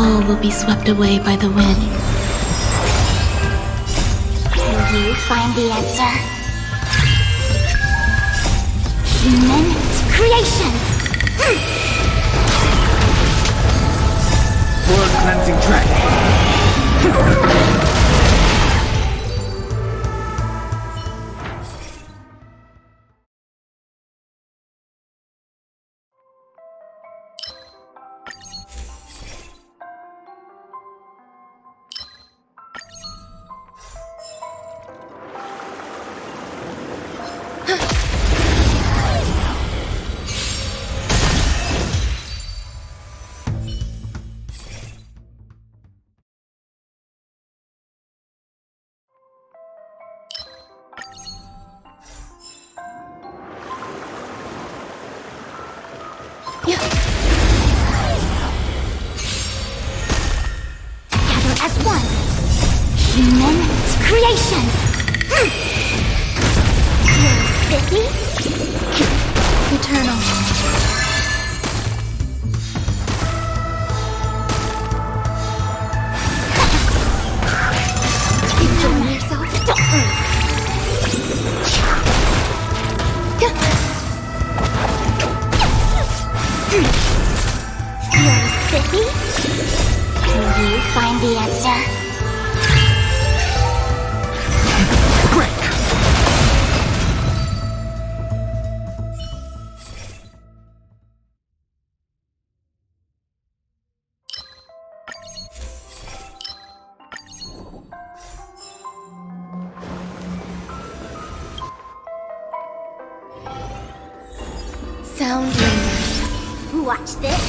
All will be swept away by the wind. Will you find the answer? Human creations! World cleansing track. Together as one! Human creations! You're sticky? Eternal. Enjoy yourself? You're sticky? Will you find the answer? Break. Sound ringers. Watch this.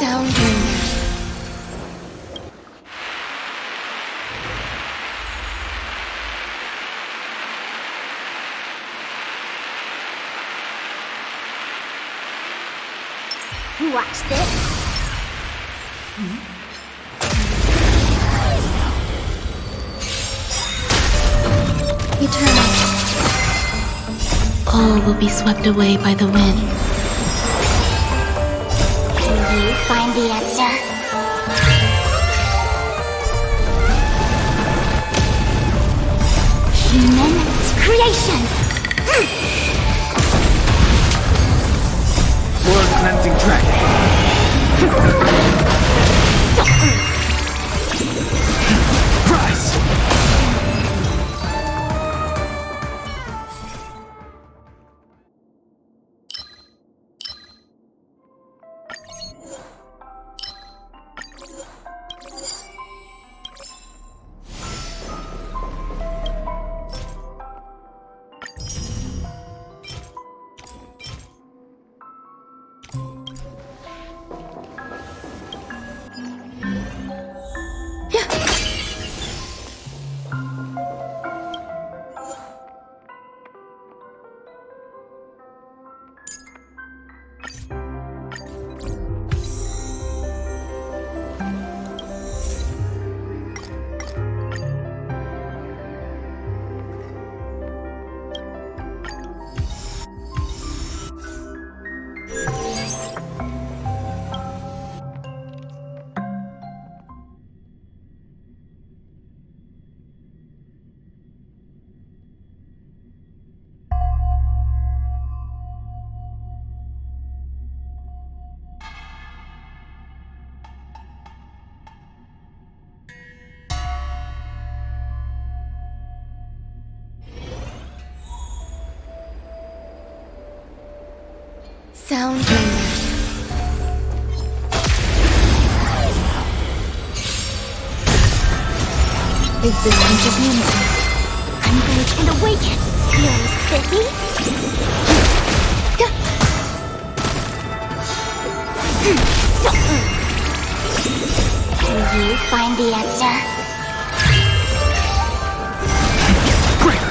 Sound ringers. Watch this. Eternal. All will be swept away by the wind. Will you find the answer? Human creations! World cleansing track. Rise. Sound bringers. Is the range of music? Unbreak and awaken! Fearless city! Will you find the answer? Break!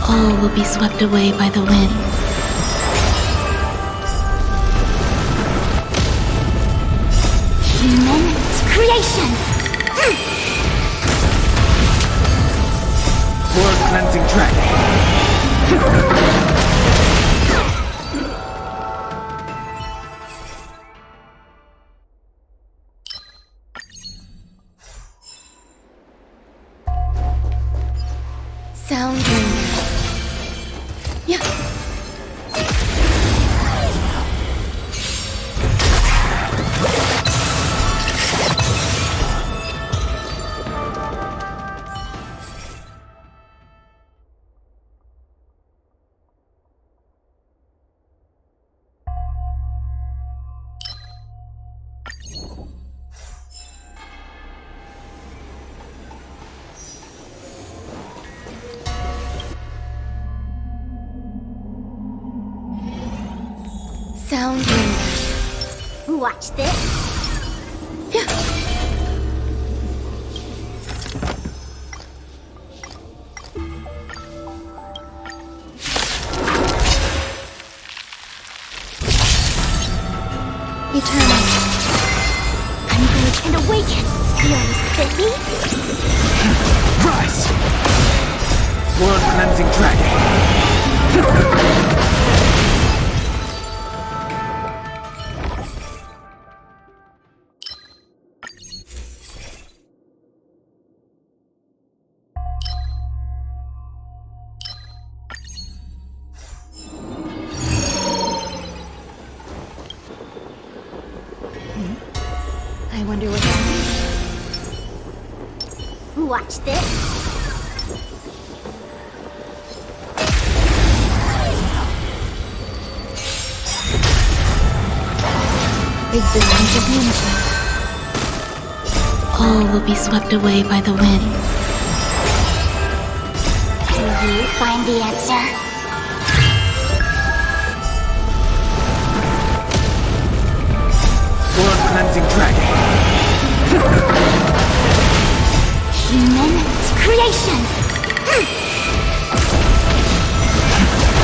All will be swept away by the wind. Human creations! World cleansing dragon. Sound bringers. Yeah. Sound bringers. Watch this! Yeah. Eternal. Unbreak and awaken! Fearless city! Rise! World cleansing dragon. I wonder what that means. Watch this! Is the range of music? All will be swept away by the wind. Will you find the answer? World cleansing dragon. Human creations!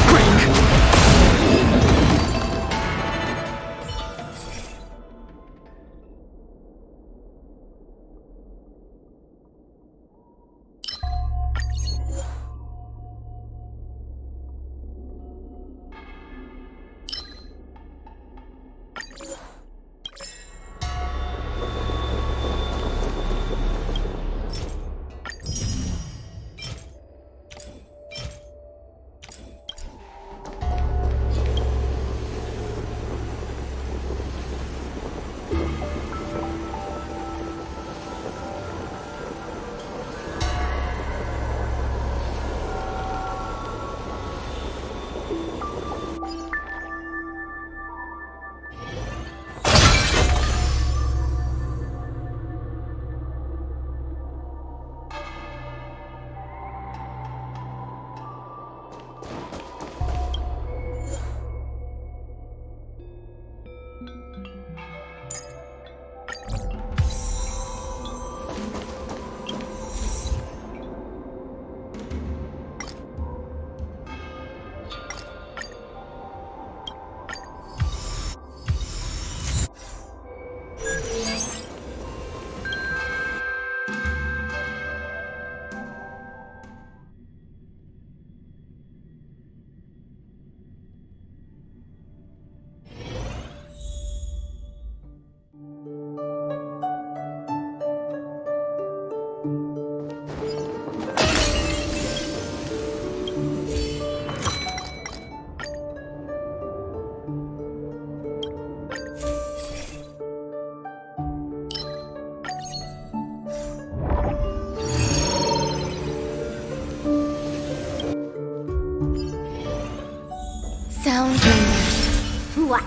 Break!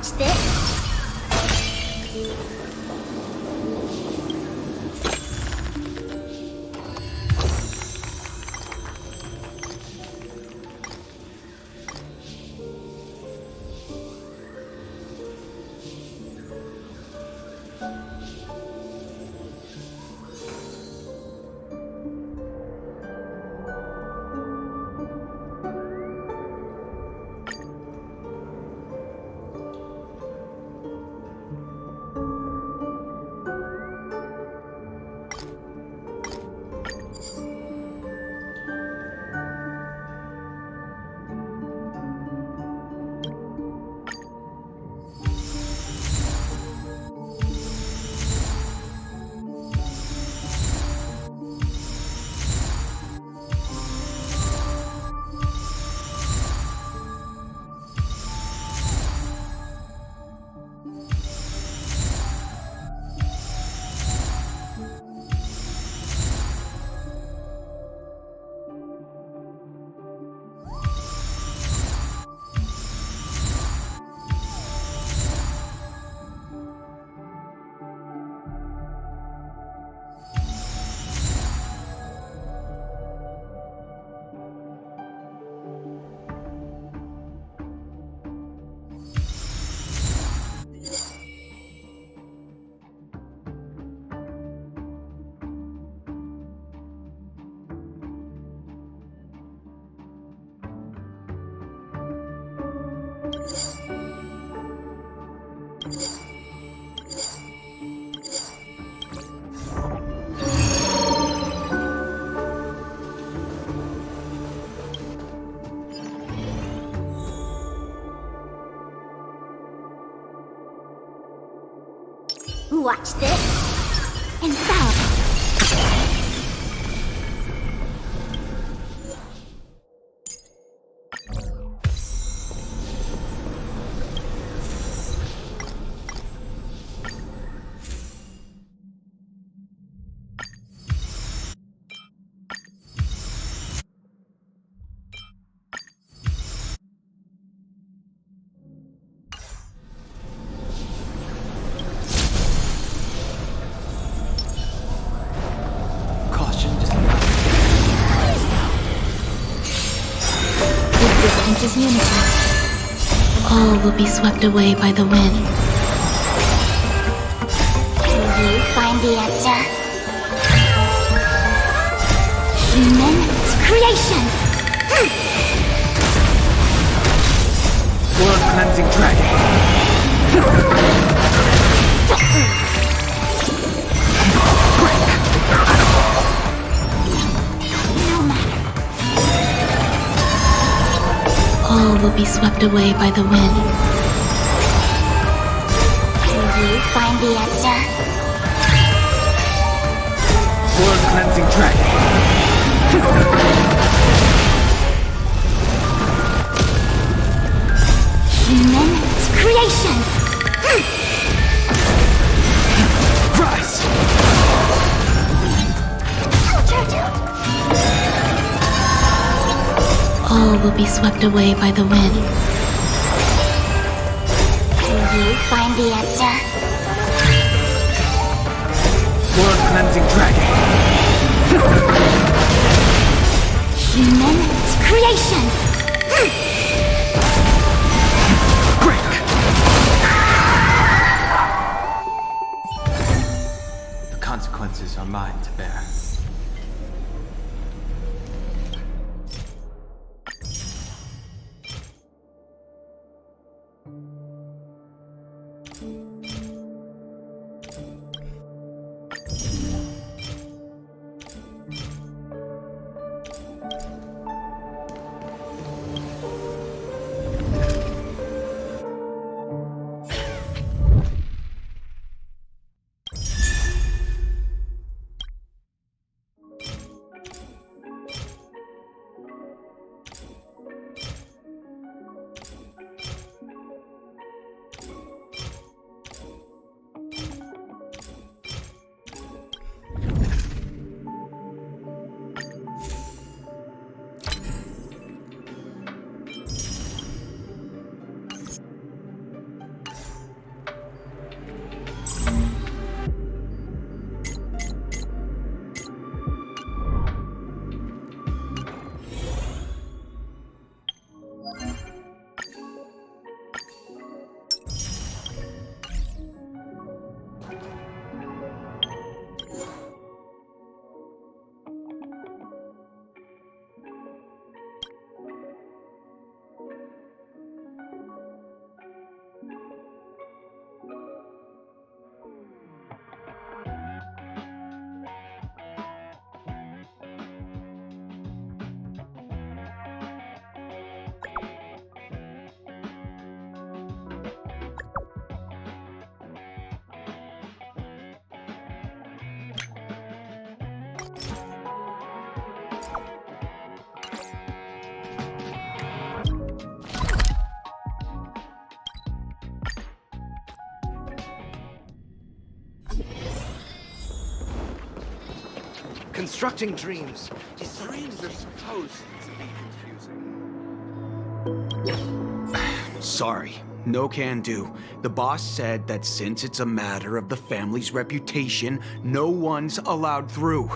Watch this. Watch this. Infallible. Existence is unity. All will be swept away by the wind. Can you find the answer? Human creations! World cleansing dragon. No matter. All will be swept away by the wind. Can you find the answer? World cleansing dragon. Human creations! Rise! All will be swept away by the wind. Can you find the answer? World cleansing dragon. Human creations! Break! The consequences are mine to bear. Constructing dreams. These dreams are supposed to be confusing. Sorry, no can do. The boss said that since it's a matter of the family's reputation, no one's allowed through.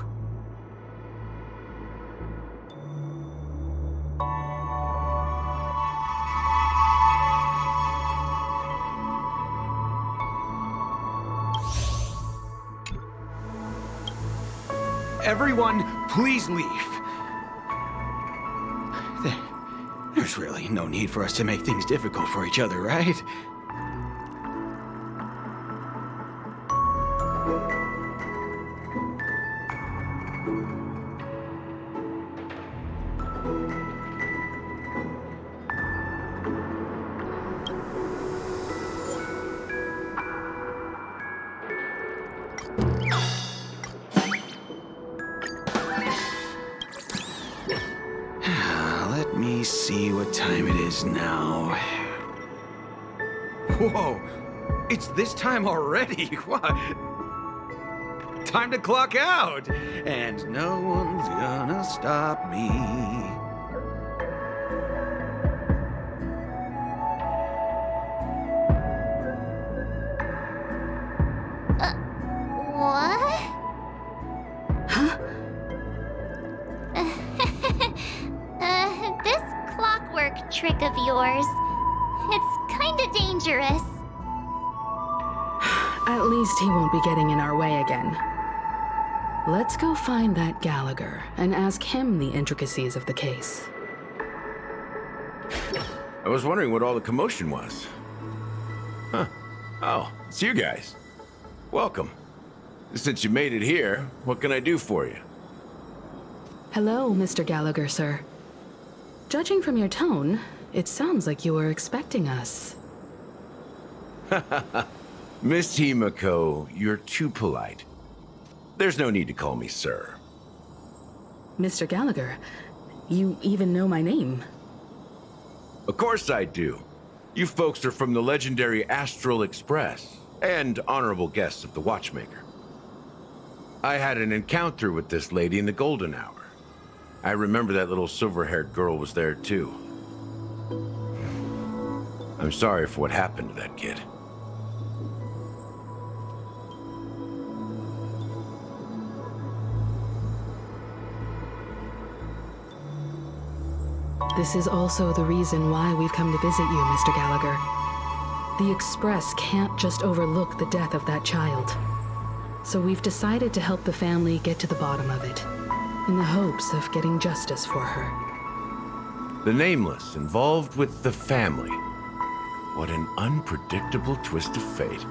Everyone, please leave. There's really no need for us to make things difficult for each other, right? Let me see what time it is now. Whoa, it's this time already. What? Time to clock out. And no one's gonna stop me. What? This clockwork trick of yours, it's kinda dangerous. At least he won't be getting in our way again. Let's go find that Gallagher and ask him the intricacies of the case. I was wondering what all the commotion was. Huh. Oh, it's you guys. Welcome. Since you made it here, what can I do for you? Hello, Mr. Gallagher, sir. Judging from your tone, it sounds like you were expecting us. Miss Himiko, you're too polite. There's no need to call me sir. Mr. Gallagher, you even know my name. Of course I do. You folks are from the legendary Astral Express and honorable guests of the Watchmaker. I had an encounter with this lady in the golden hour. I remember that little silver-haired girl was there too. I'm sorry for what happened to that kid. This is also the reason why we've come to visit you, Mr. Gallagher. The Express can't just overlook the death of that child. So we've decided to help the family get to the bottom of it, in the hopes of getting justice for her. The Nameless involved with the family. What an unpredictable twist of fate.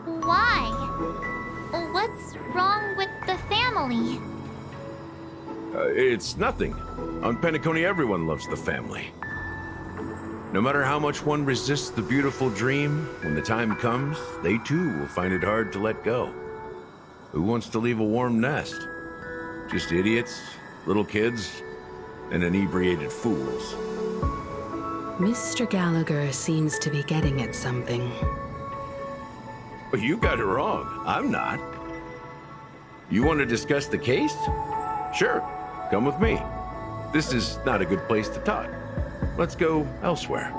Why? What's wrong with the family? It's nothing. On Penacony, everyone loves the family. No matter how much one resists the beautiful dream, when the time comes, they too will find it hard to let go. Who wants to leave a warm nest? Just idiots, little kids, and inebriated fools. Mr. Gallagher seems to be getting at something. But you got it wrong. I'm not. You want to discuss the case? Sure, come with me. This is not a good place to talk. Let's go elsewhere.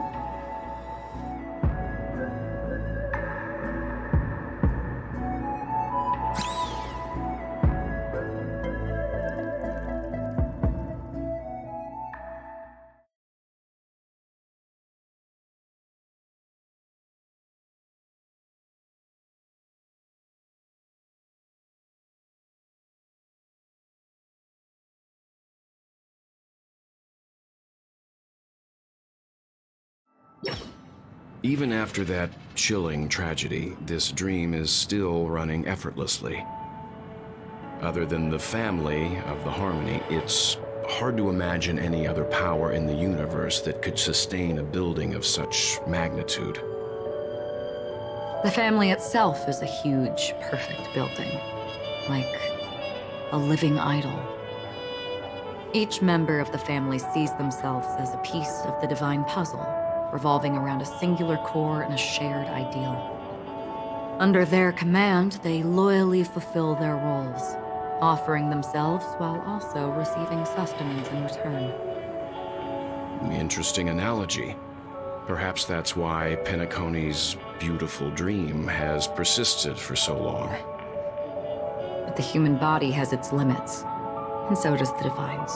Even after that chilling tragedy, this dream is still running effortlessly. Other than the family of the Harmony, it's hard to imagine any other power in the universe that could sustain a building of such magnitude. The family itself is a huge, perfect building, like a living idol. Each member of the family sees themselves as a piece of the divine puzzle, revolving around a singular core and a shared ideal. Under their command, they loyally fulfill their roles, offering themselves while also receiving sustenance in return. Interesting analogy. Perhaps that's why Penacony's beautiful dream has persisted for so long. But the human body has its limits, and so does the Divine's.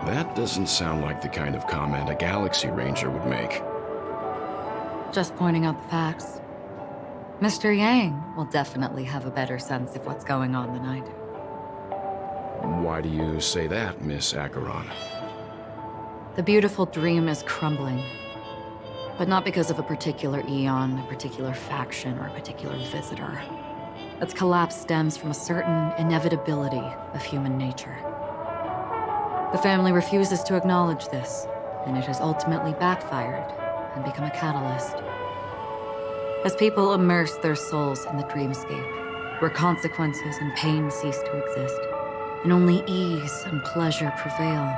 That doesn't sound like the kind of comment a Galaxy Ranger would make. Just pointing out the facts. Mr. Yang will definitely have a better sense of what's going on than I do. Why do you say that, Miss Acheron? The beautiful dream is crumbling. But not because of a particular eon, a particular faction, or a particular visitor. Its collapse stems from a certain inevitability of human nature. The family refuses to acknowledge this, and it has ultimately backfired and become a catalyst. As people immerse their souls in the dreamscape, where consequences and pain cease to exist, and only ease and pleasure prevail,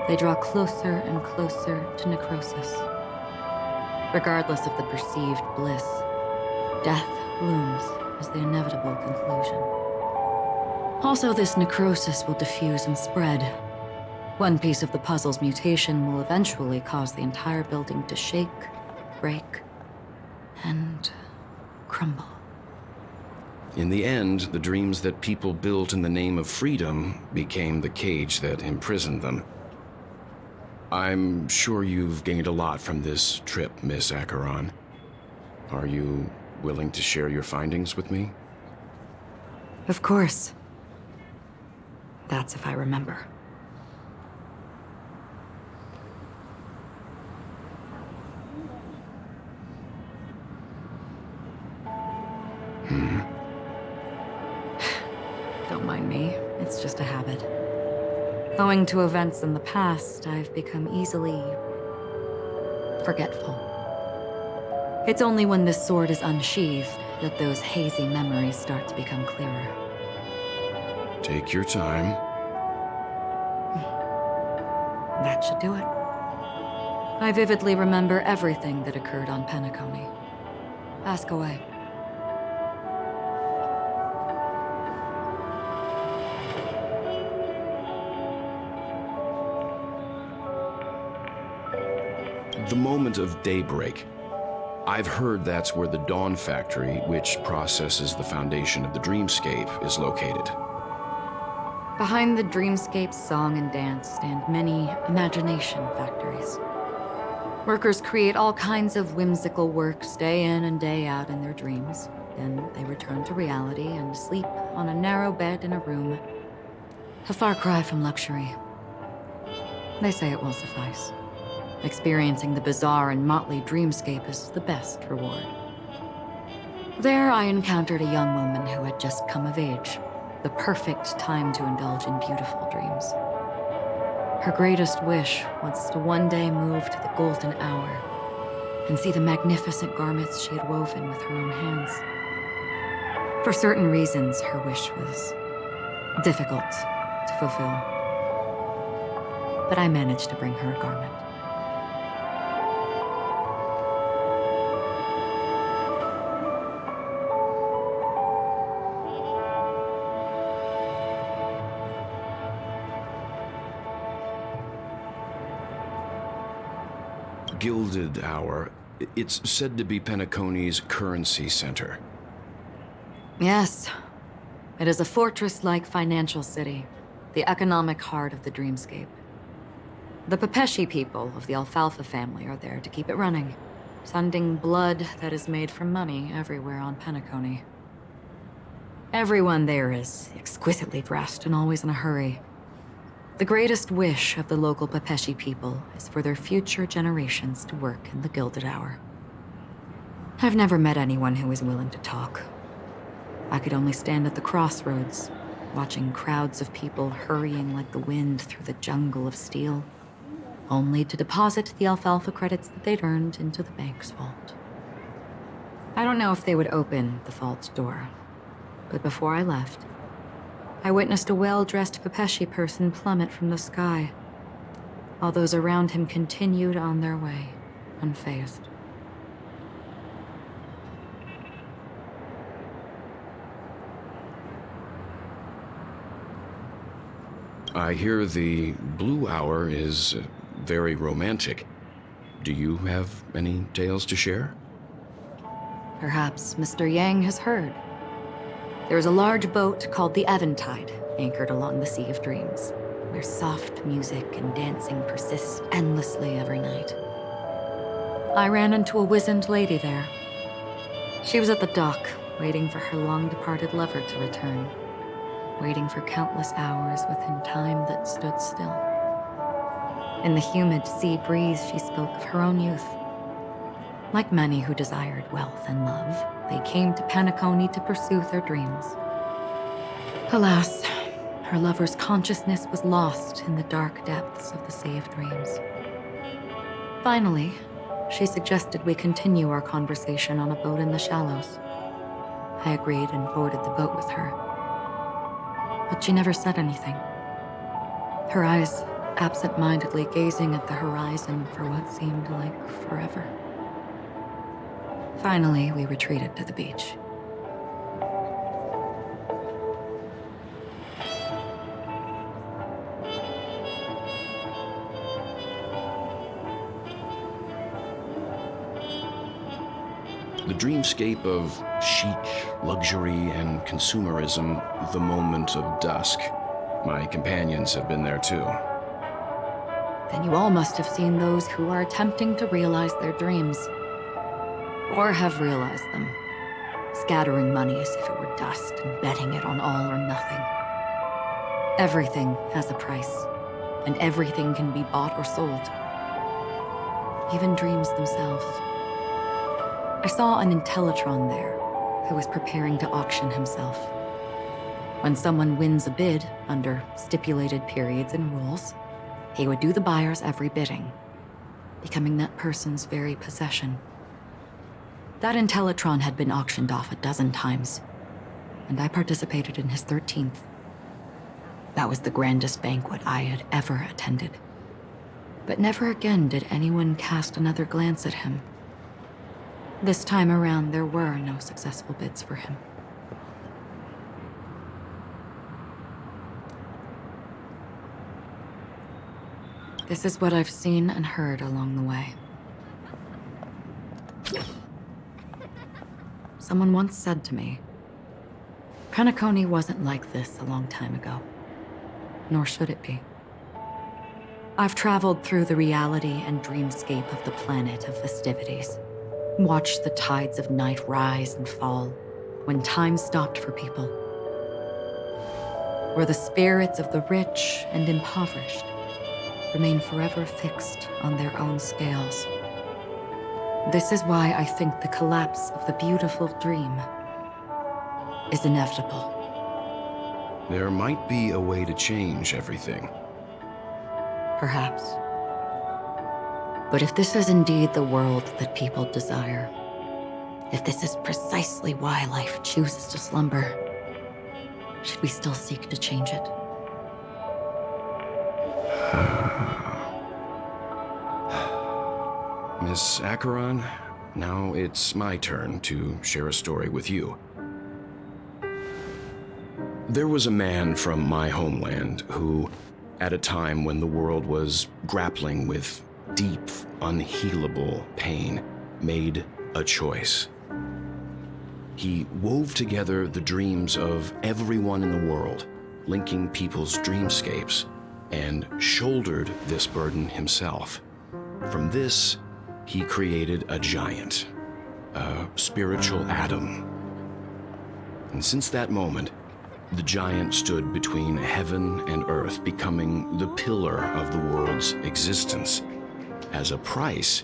they draw closer and closer to necrosis. Regardless of the perceived bliss, death looms as the inevitable conclusion. Also, this necrosis will diffuse and spread. One piece of the puzzle's mutation will eventually cause the entire building to shake, break, and crumble. In the end, the dreams that people built in the name of freedom became the cage that imprisoned them. I'm sure you've gained a lot from this trip, Miss Acheron. Are you willing to share your findings with me? Of course. That's if I remember. Don't mind me. It's just a habit. Owing to events in the past, I've become easily forgetful. It's only when this sword is unsheathed that those hazy memories start to become clearer. Take your time. That should do it. I vividly remember everything that occurred on Penacony. Ask away. The moment of daybreak. I've heard that's where the Dawn Factory, which processes the foundation of the dreamscape, is located. Behind the dreamscape's song and dance stand many imagination factories. Workers create all kinds of whimsical works day in and day out in their dreams. Then they return to reality and sleep on a narrow bed in a room. A far cry from luxury. They say it will suffice. Experiencing the bizarre and motley dreamscape is the best reward. There, I encountered a young woman who had just come of age, the perfect time to indulge in beautiful dreams. Her greatest wish was to one day move to the golden hour and see the magnificent garments she had woven with her own hands. For certain reasons, her wish was difficult to fulfill. But I managed to bring her a garment. Gilded Hour. It's said to be Penacony's currency center. Yes. It is a fortress-like financial city, the economic heart of the dreamscape. The Pepeshi people of the Alfalfa family are there to keep it running, sending blood that is made from money everywhere on Penacony. Everyone there is exquisitely dressed and always in a hurry. The greatest wish of the local Pepeshi people is for their future generations to work in the Gilded Hour. I've never met anyone who is willing to talk. I could only stand at the crossroads, watching crowds of people hurrying like the wind through the jungle of steel, only to deposit the alfalfa credits that they'd earned into the bank's vault. I don't know if they would open the vault door, but before I left, I witnessed a well-dressed Pepeshi person plummet from the sky, while those around him continued on their way, unfazed. I hear the Blue Hour is very romantic. Do you have any tales to share? Perhaps Mr. Yang has heard. There's a large boat called the Eventide, anchored along the Sea of Dreams, where soft music and dancing persist endlessly every night. I ran into a wizened lady there. She was at the dock, waiting for her long-departed lover to return, waiting for countless hours within time that stood still. In the humid sea breeze, she spoke of her own youth. Like many who desired wealth and love, they came to Penacony to pursue their dreams. Alas, her lover's consciousness was lost in the dark depths of the Sea of Dreams. Finally, she suggested we continue our conversation on a boat in the shallows. I agreed and boarded the boat with her. But she never said anything. Her eyes absent-mindedly gazing at the horizon for what seemed like forever. Finally, we retreated to the beach. The dreamscape of chic, luxury, and consumerism, the moment of dusk. My companions have been there too. Then you all must have seen those who are attempting to realize their dreams. Or have realized them, scattering money as if it were dust and betting it on all or nothing. Everything has a price, and everything can be bought or sold. Even dreams themselves. I saw an Intellitron there, who was preparing to auction himself. When someone wins a bid under stipulated periods and rules, he would do the buyer's every bidding, becoming that person's very possession. That Intellitron had been auctioned off 12 times, and I participated in his 13th. That was the grandest banquet I had ever attended. But never again did anyone cast another glance at him. This time around, there were no successful bids for him. This is what I've seen and heard along the way. Someone once said to me, Penacony wasn't like this a long time ago, nor should it be. I've traveled through the reality and dreamscape of the planet of festivities, watched the tides of night rise and fall when time stopped for people, where the spirits of the rich and impoverished remain forever fixed on their own scales. This is why I think the collapse of the beautiful dream is inevitable. There might be a way to change everything. Perhaps. But if this is indeed the world that people desire, if this is precisely why life chooses to slumber, should we still seek to change it? Miss Acheron, now it's my turn to share a story with you. There was a man from my homeland who, at a time when the world was grappling with deep, unhealable pain, made a choice. He wove together the dreams of everyone in the world, linking people's dreamscapes, and shouldered this burden himself. From this, he created a giant, a spiritual atom. And since that moment, the giant stood between heaven and earth, becoming the pillar of the world's existence. As a price,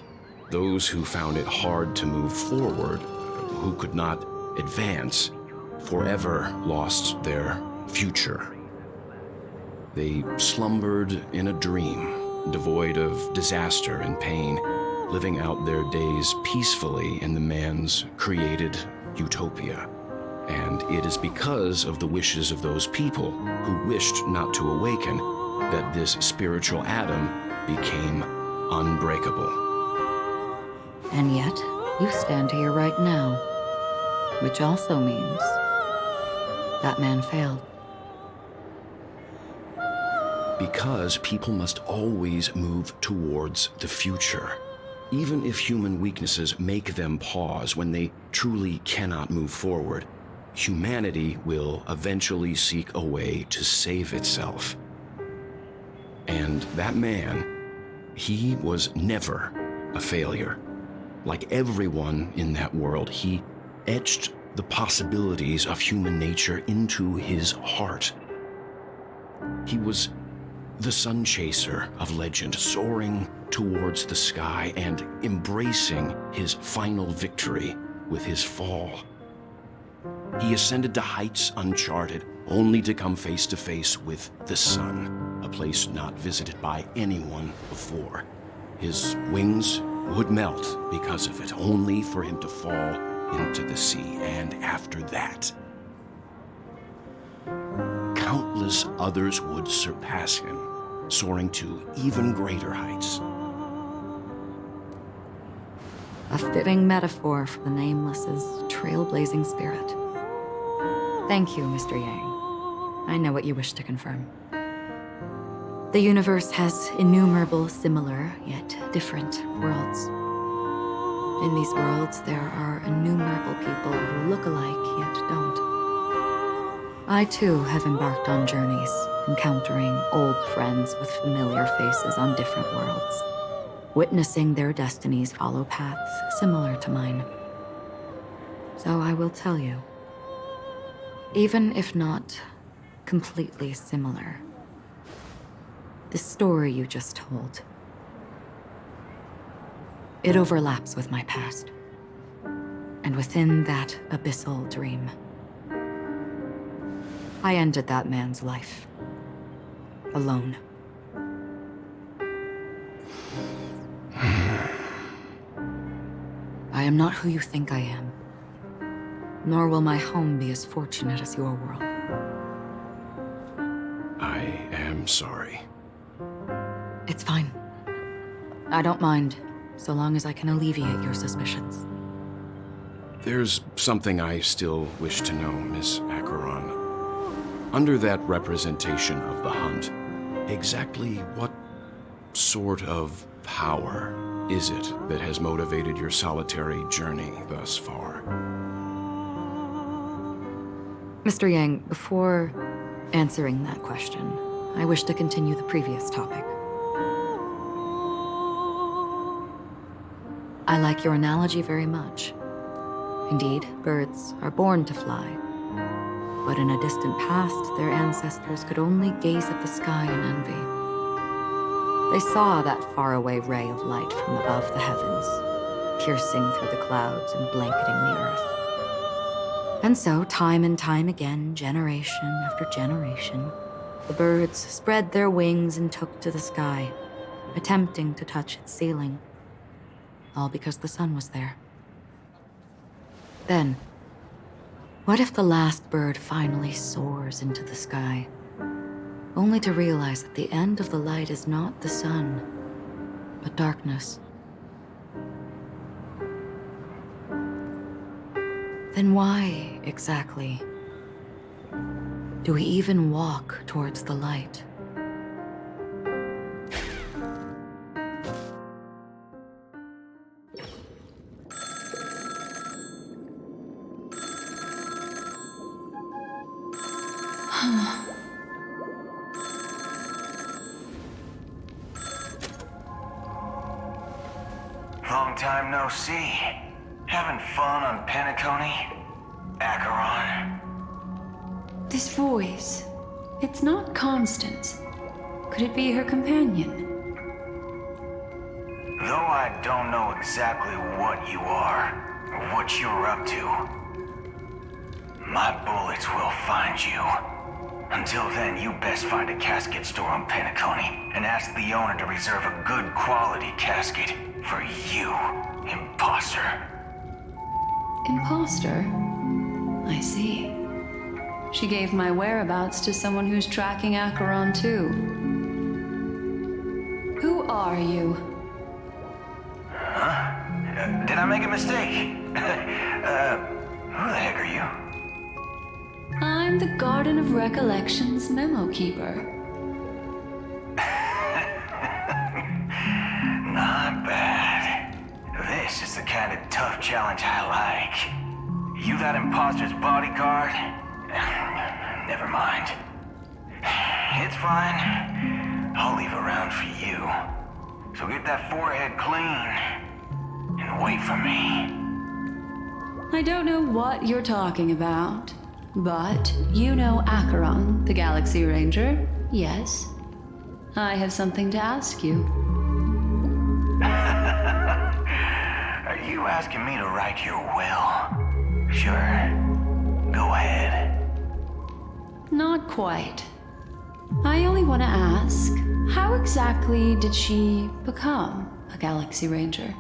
those who found it hard to move forward, who could not advance, forever lost their future. They slumbered in a dream, devoid of disaster and pain, living out their days peacefully in the man's created utopia. And it is because of the wishes of those people who wished not to awaken that this spiritual atom became unbreakable. And yet, you stand here right now, which also means that man failed. because people must always move towards the future. Even if human weaknesses make them pause when they truly cannot move forward, humanity will eventually seek a way to save itself. And that man, he was never a failure. Like everyone in that world, he etched the possibilities of human nature into his heart. He was the sun chaser of legend, soaring towards the sky and embracing his final victory with his fall. He ascended to heights uncharted, only to come face to face with the sun, a place not visited by anyone before. His wings would melt because of it, only for him to fall into the sea. And after that, countless others would surpass him, soaring to even greater heights. A fitting metaphor for the Nameless's trailblazing spirit. Thank you, Mr. Yang. I know what you wish to confirm. The universe has innumerable similar, yet different worlds. In these worlds, there are innumerable people who look alike, yet don't. I, too, have embarked on journeys, encountering old friends with familiar faces on different worlds, witnessing their destinies follow paths similar to mine. So I will tell you, even if not completely similar, the story you just told, it overlaps with my past. And within that abyssal dream, I ended that man's life. Alone. I am not who you think I am. Nor will my home be as fortunate as your world. I am sorry. It's fine. I don't mind, so long as I can alleviate your suspicions. There's something I still wish to know, Miss Acheron. Under that representation of the hunt, exactly what sort of power is it that has motivated your solitary journey thus far? Mr. Yang, before answering that question, I wish to continue the previous topic. I like your analogy very much. Indeed, birds are born to fly. But in a distant past, their ancestors could only gaze at the sky in envy. They saw that faraway ray of light from above the heavens, piercing through the clouds and blanketing the earth. And so, time and time again, generation after generation, the birds spread their wings and took to the sky, attempting to touch its ceiling. All because the sun was there. Then, what if the last bird finally soars into the sky, only to realize that the end of the light is not the sun, but darkness? Then why, exactly, do we even walk towards the light? Long time no see. Having fun on Penacony? Acheron? This voice, it's not Constance. Could it be her companion? Though I don't know exactly what you are, or what you're up to, my bullets will find you. Until then, you best find a casket store on Penacony and ask the owner to reserve a good quality casket for you, imposter. Imposter? I see. She gave my whereabouts to someone who's tracking Acheron too. Who are you? Huh? Did I make a mistake? Who the heck are you? I'm the Garden of Recollection's memo keeper. You that imposter's bodyguard? Never mind. It's fine. I'll leave a round for you. So get that forehead clean and wait for me. I don't know what you're talking about, but you know Acheron, the Galaxy Ranger, yes? I have something to ask you. Are you asking me to write your will? Sure. Go ahead. Not quite. I only want to ask, how exactly did she become a Galaxy Ranger?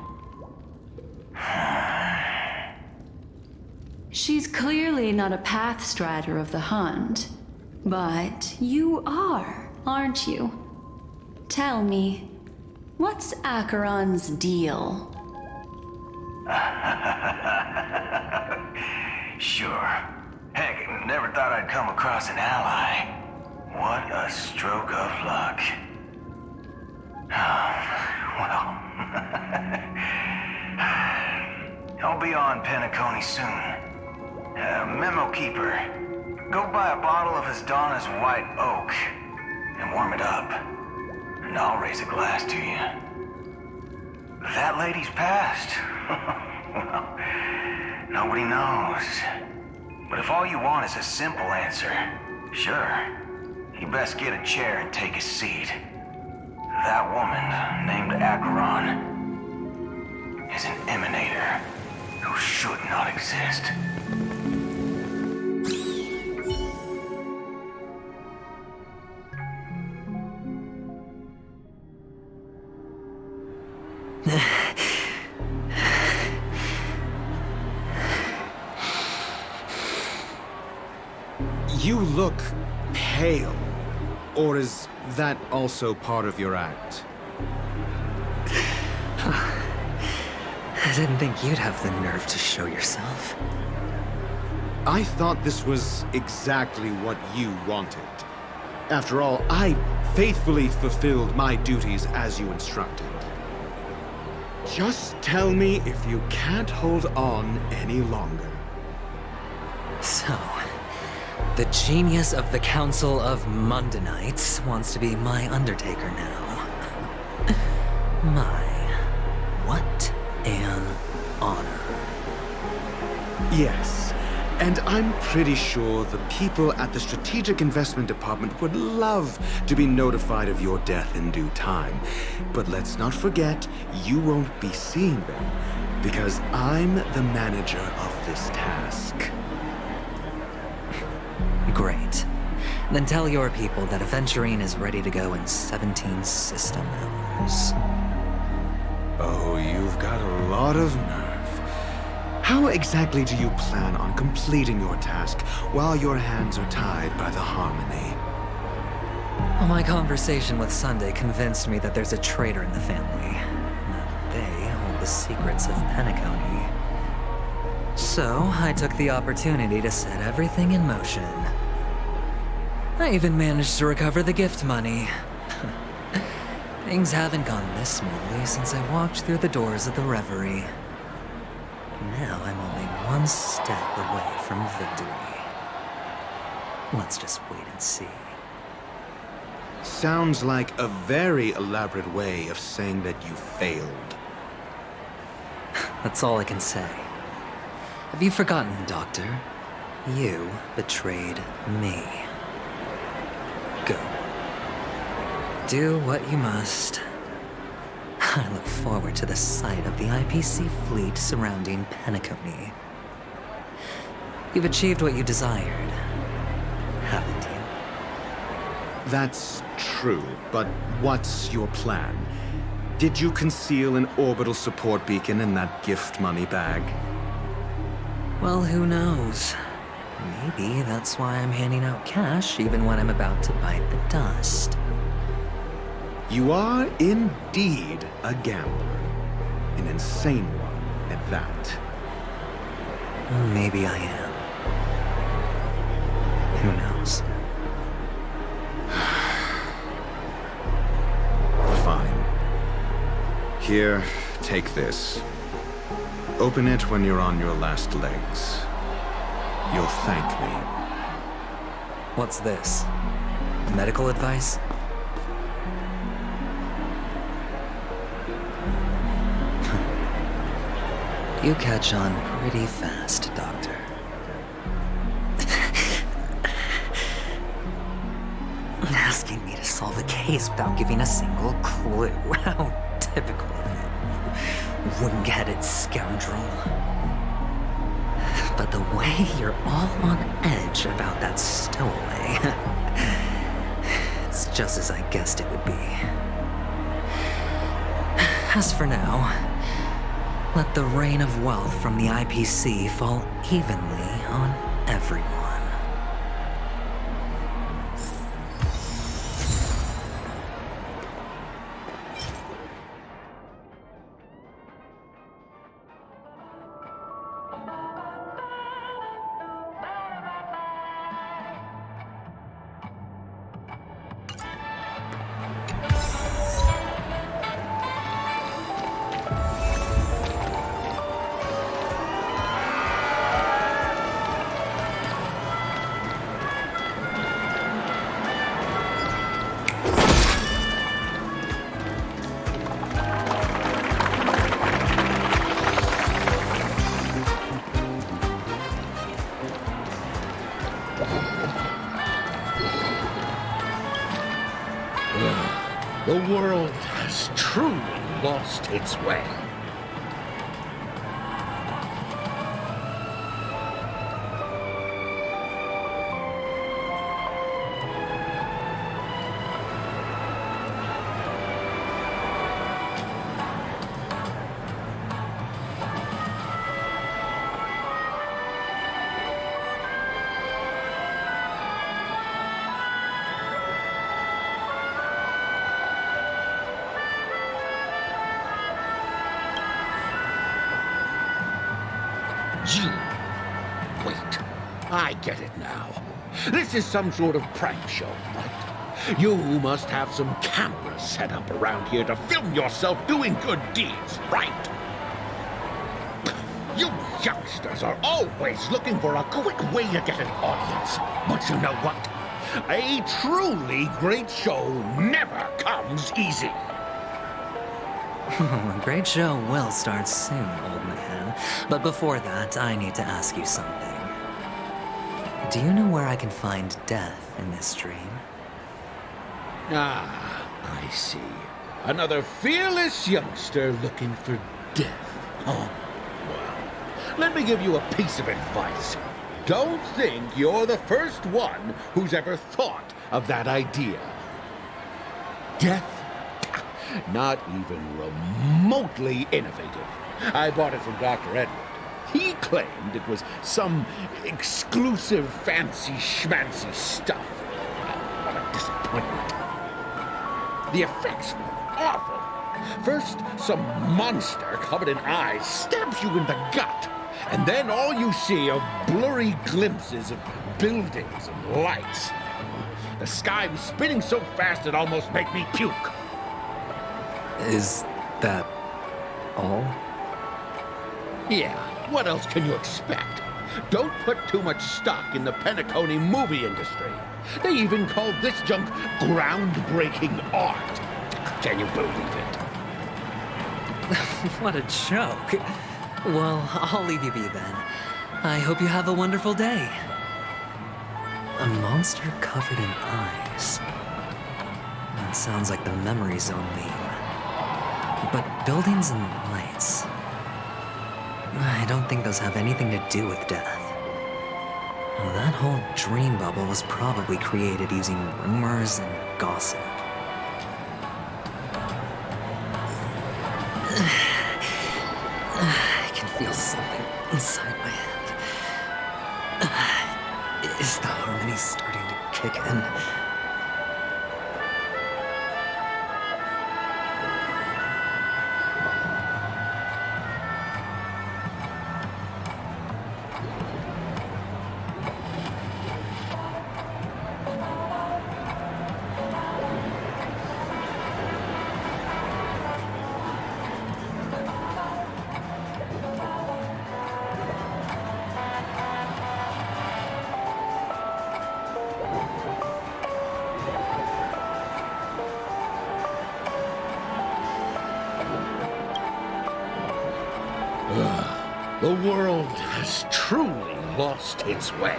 She's clearly not a pathstrider of the Hunt, but you are, aren't you? Tell me, what's Acheron's deal? Sure. Heck, never thought I'd come across an ally. What a stroke of luck. Well, I'll be on Penacony soon. Memo Keeper, go buy a bottle of Donna's White Oak and warm it up, and I'll raise a glass to you. That lady's passed. Well, nobody knows. But if all you want is a simple answer, sure, you best get a chair and take a seat. That woman, named Acheron, is an emanator who should not exist. You look pale. Or is that also part of your act? I didn't think you'd have the nerve to show yourself. I thought this was exactly what you wanted. After all, I faithfully fulfilled my duties as you instructed. Just tell me if you can't hold on any longer. So, the genius of the Council of Mundanites wants to be my Undertaker now. What an honor. Yes, and I'm pretty sure the people at the Strategic Investment Department would love to be notified of your death in due time. But let's not forget, you won't be seeing them, because I'm the manager of this task. Great. Then tell your people that Aventurine is ready to go in 17 system hours. Oh, you've got a lot of nerve. How exactly do you plan on completing your task while your hands are tied by the Harmony? Well, my conversation with Sunday convinced me that there's a traitor in the family. That they hold the secrets of Penacony. So, I took the opportunity to set everything in motion. I even managed to recover the gift money. Things haven't gone this smoothly since I walked through the doors of the Reverie. Now I'm only one step away from victory. Let's just wait and see. Sounds like a very elaborate way of saying that you failed. That's all I can say. Have you forgotten, Doctor? You betrayed me. Go. Do what you must. I look forward to the sight of the IPC fleet surrounding Penacony. You've achieved what you desired, haven't you? That's true, but what's your plan? Did you conceal an orbital support beacon in that gift money bag? Well, who knows? Maybe that's why I'm handing out cash even when I'm about to bite the dust. You are indeed a gambler. An insane one at that. Maybe I am. Who knows? Fine. Here, take this. Open it when you're on your last legs. You'll thank me. What's this? Medical advice? You catch on pretty fast, Doctor. Asking me to solve a case without giving a single clue. How typical of you. Wouldn't get it, scoundrel. But the way you're all on edge about that stowaway, it's just as I guessed it would be. As for now, let the rain of wealth from the IPC fall evenly on everyone. The world has truly lost its way. Wait, I get it now. This is some sort of prank show, right? You must have some cameras set up around here to film yourself doing good deeds, right? You youngsters are always looking for a quick way to get an audience. But you know what? A truly great show never comes easy. A great show will start soon, old man. But before that, I need to ask you something. Do you know where I can find death in this dream? Ah, I see. Another fearless youngster looking for death. Oh, well, let me give you a piece of advice. Don't think you're the first one who's ever thought of that idea. Death? Not even remotely innovative. I bought it from Dr. Edward. He claimed it was some exclusive fancy schmancy stuff. What a disappointment. The effects were awful. First, some monster covered in eyes stabs you in the gut, and then all you see are blurry glimpses of buildings and lights. The sky was spinning so fast it almost made me puke. Is that all? Yeah, what else can you expect? Don't put too much stock in the Penacony movie industry. They even called this junk groundbreaking art. Can you believe it? What a joke. Well, I'll leave you be then. I hope you have a wonderful day. A monster covered in eyes. That sounds like the memory zone meme. But buildings and lights... I don't think those have anything to do with death. Well, that whole dream bubble was probably created using rumors and gossip. I can feel something inside my head. Is the harmony starting to kick in? The world has truly lost its way.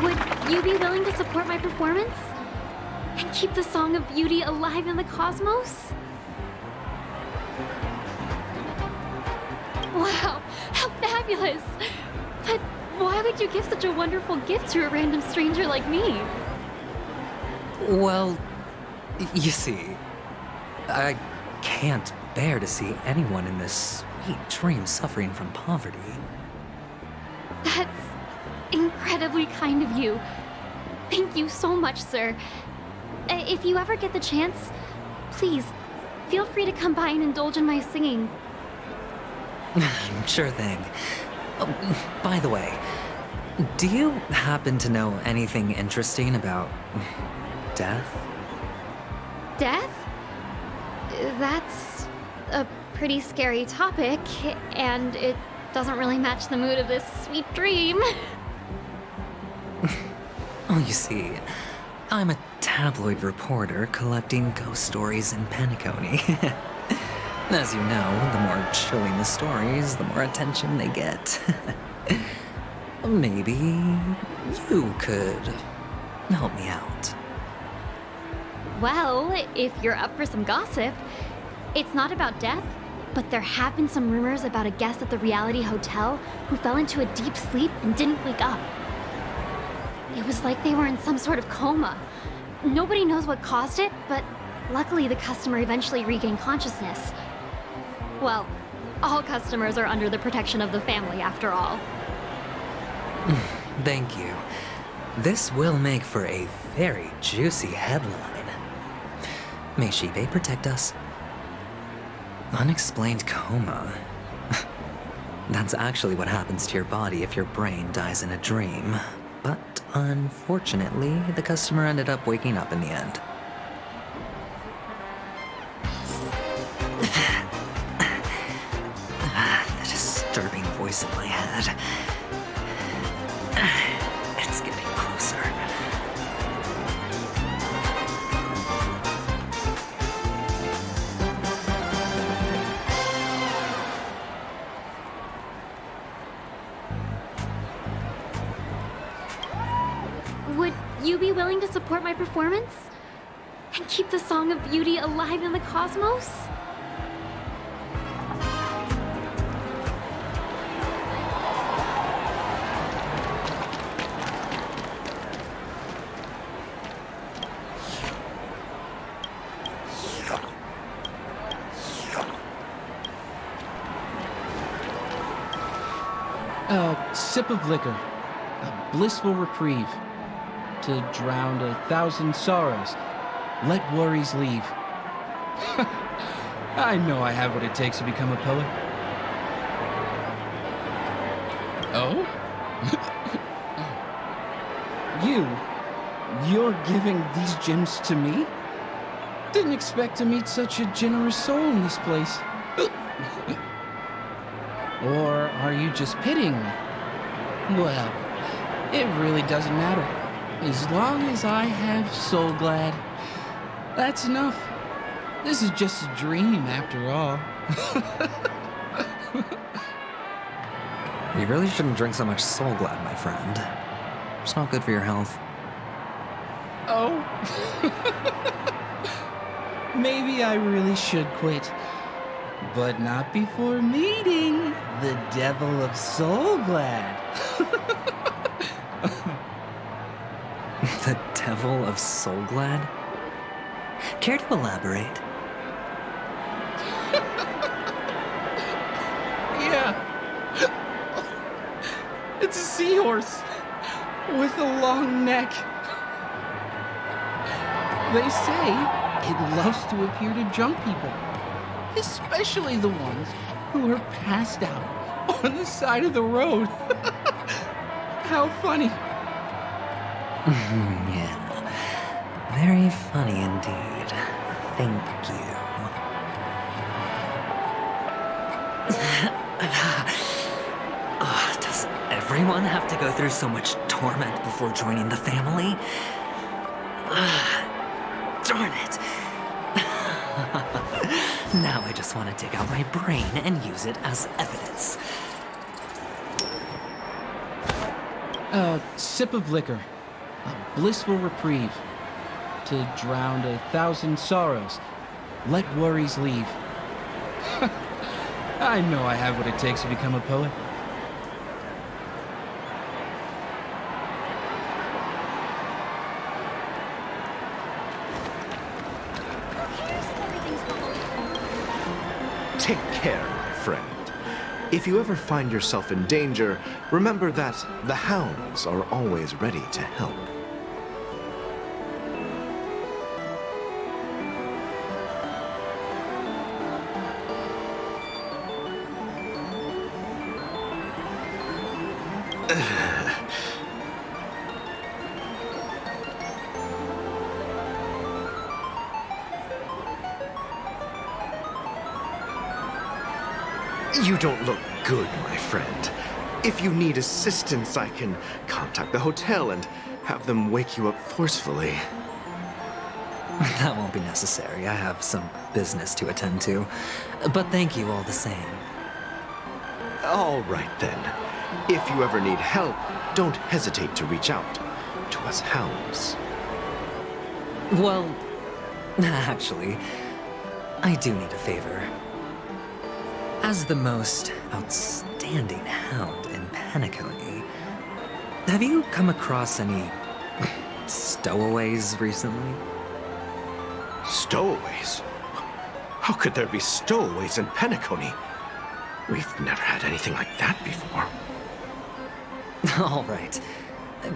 Would you be willing to support my performance? And keep the Song of Beauty alive in the cosmos? Wow, how fabulous! But why would you give such a wonderful gift to a random stranger like me? Well, you see, I can't bear to see anyone in this sweet dream suffering from poverty. That's incredibly kind of you. Thank you so much, sir. If you ever get the chance, please, feel free to come by and indulge in my singing. Sure thing. Oh, by the way, do you happen to know anything interesting about death? Death? That's a pretty scary topic, and it doesn't really match the mood of this sweet dream. Oh, you see, I'm a tabloid reporter collecting ghost stories in Penacony. As you know, the more chilling the stories, the more attention they get. Maybe you could help me out. Well, if you're up for some gossip, it's not about death, but there have been some rumors about a guest at the reality hotel who fell into a deep sleep and didn't wake up. It was like they were in some sort of coma. Nobody knows what caused it, but luckily the customer eventually regained consciousness. Well, all customers are under the protection of the family, after all. Thank you. This will make for a very juicy headline. May Shibe protect us. Unexplained coma. That's actually what happens to your body if your brain dies in a dream. But unfortunately, the customer ended up waking up in the end. The disturbing voice in my head. It's getting closer. Would you be willing to support my performance? And keep the Song of Beauty alive in the cosmos? A sip of liquor, a blissful reprieve, to drown 1,000 sorrows, let worries leave. I know I have what it takes to become a poet. Oh? You're giving these gems to me? Didn't expect to meet such a generous soul in this place. Or are you just pitying me? Well, it really doesn't matter. As long as I have Soul Glad, that's enough. This is just a dream after all. You really shouldn't drink so much Soul Glad, my friend. It's not good for your health. Oh. Maybe I really should quit. But not before meeting the Devil of Soul Glad. The Devil of Soul Glad? Care to elaborate? Yeah. It's a seahorse with a long neck. They say it loves to appear to drunk people, especially the ones who are passed out on the side of the road. How funny. Yeah. Very funny indeed. Thank you. Oh, does everyone have to go through so much torment before joining the family? Darn it. Now I just want to dig out my brain and use it as evidence. A sip of liquor. A blissful reprieve. To drown 1,000 sorrows. Let worries leave. I know I have what it takes to become a poet. Take care, my friend. If you ever find yourself in danger, remember that the hounds are always ready to help. You don't look good, my friend. If you need assistance, I can contact the hotel and have them wake you up forcefully. That won't be necessary. I have some business to attend to. But thank you all the same. All right, then. If you ever need help, don't hesitate to reach out to us hounds. Well, actually, I do need a favor. As the most outstanding hound in Penacony, have you come across any stowaways recently? Stowaways? How could there be stowaways in Penacony? We've never had anything like that before. All right.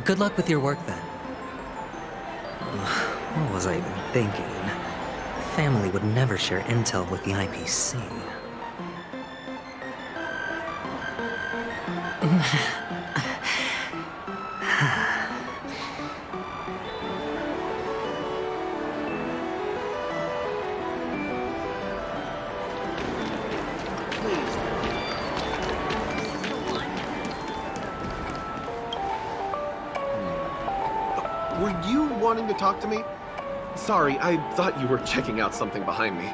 Good luck with your work, then. What was I even thinking? Family would never share intel with the IPC. Were you wanting to talk to me? Sorry, I thought you were checking out something behind me.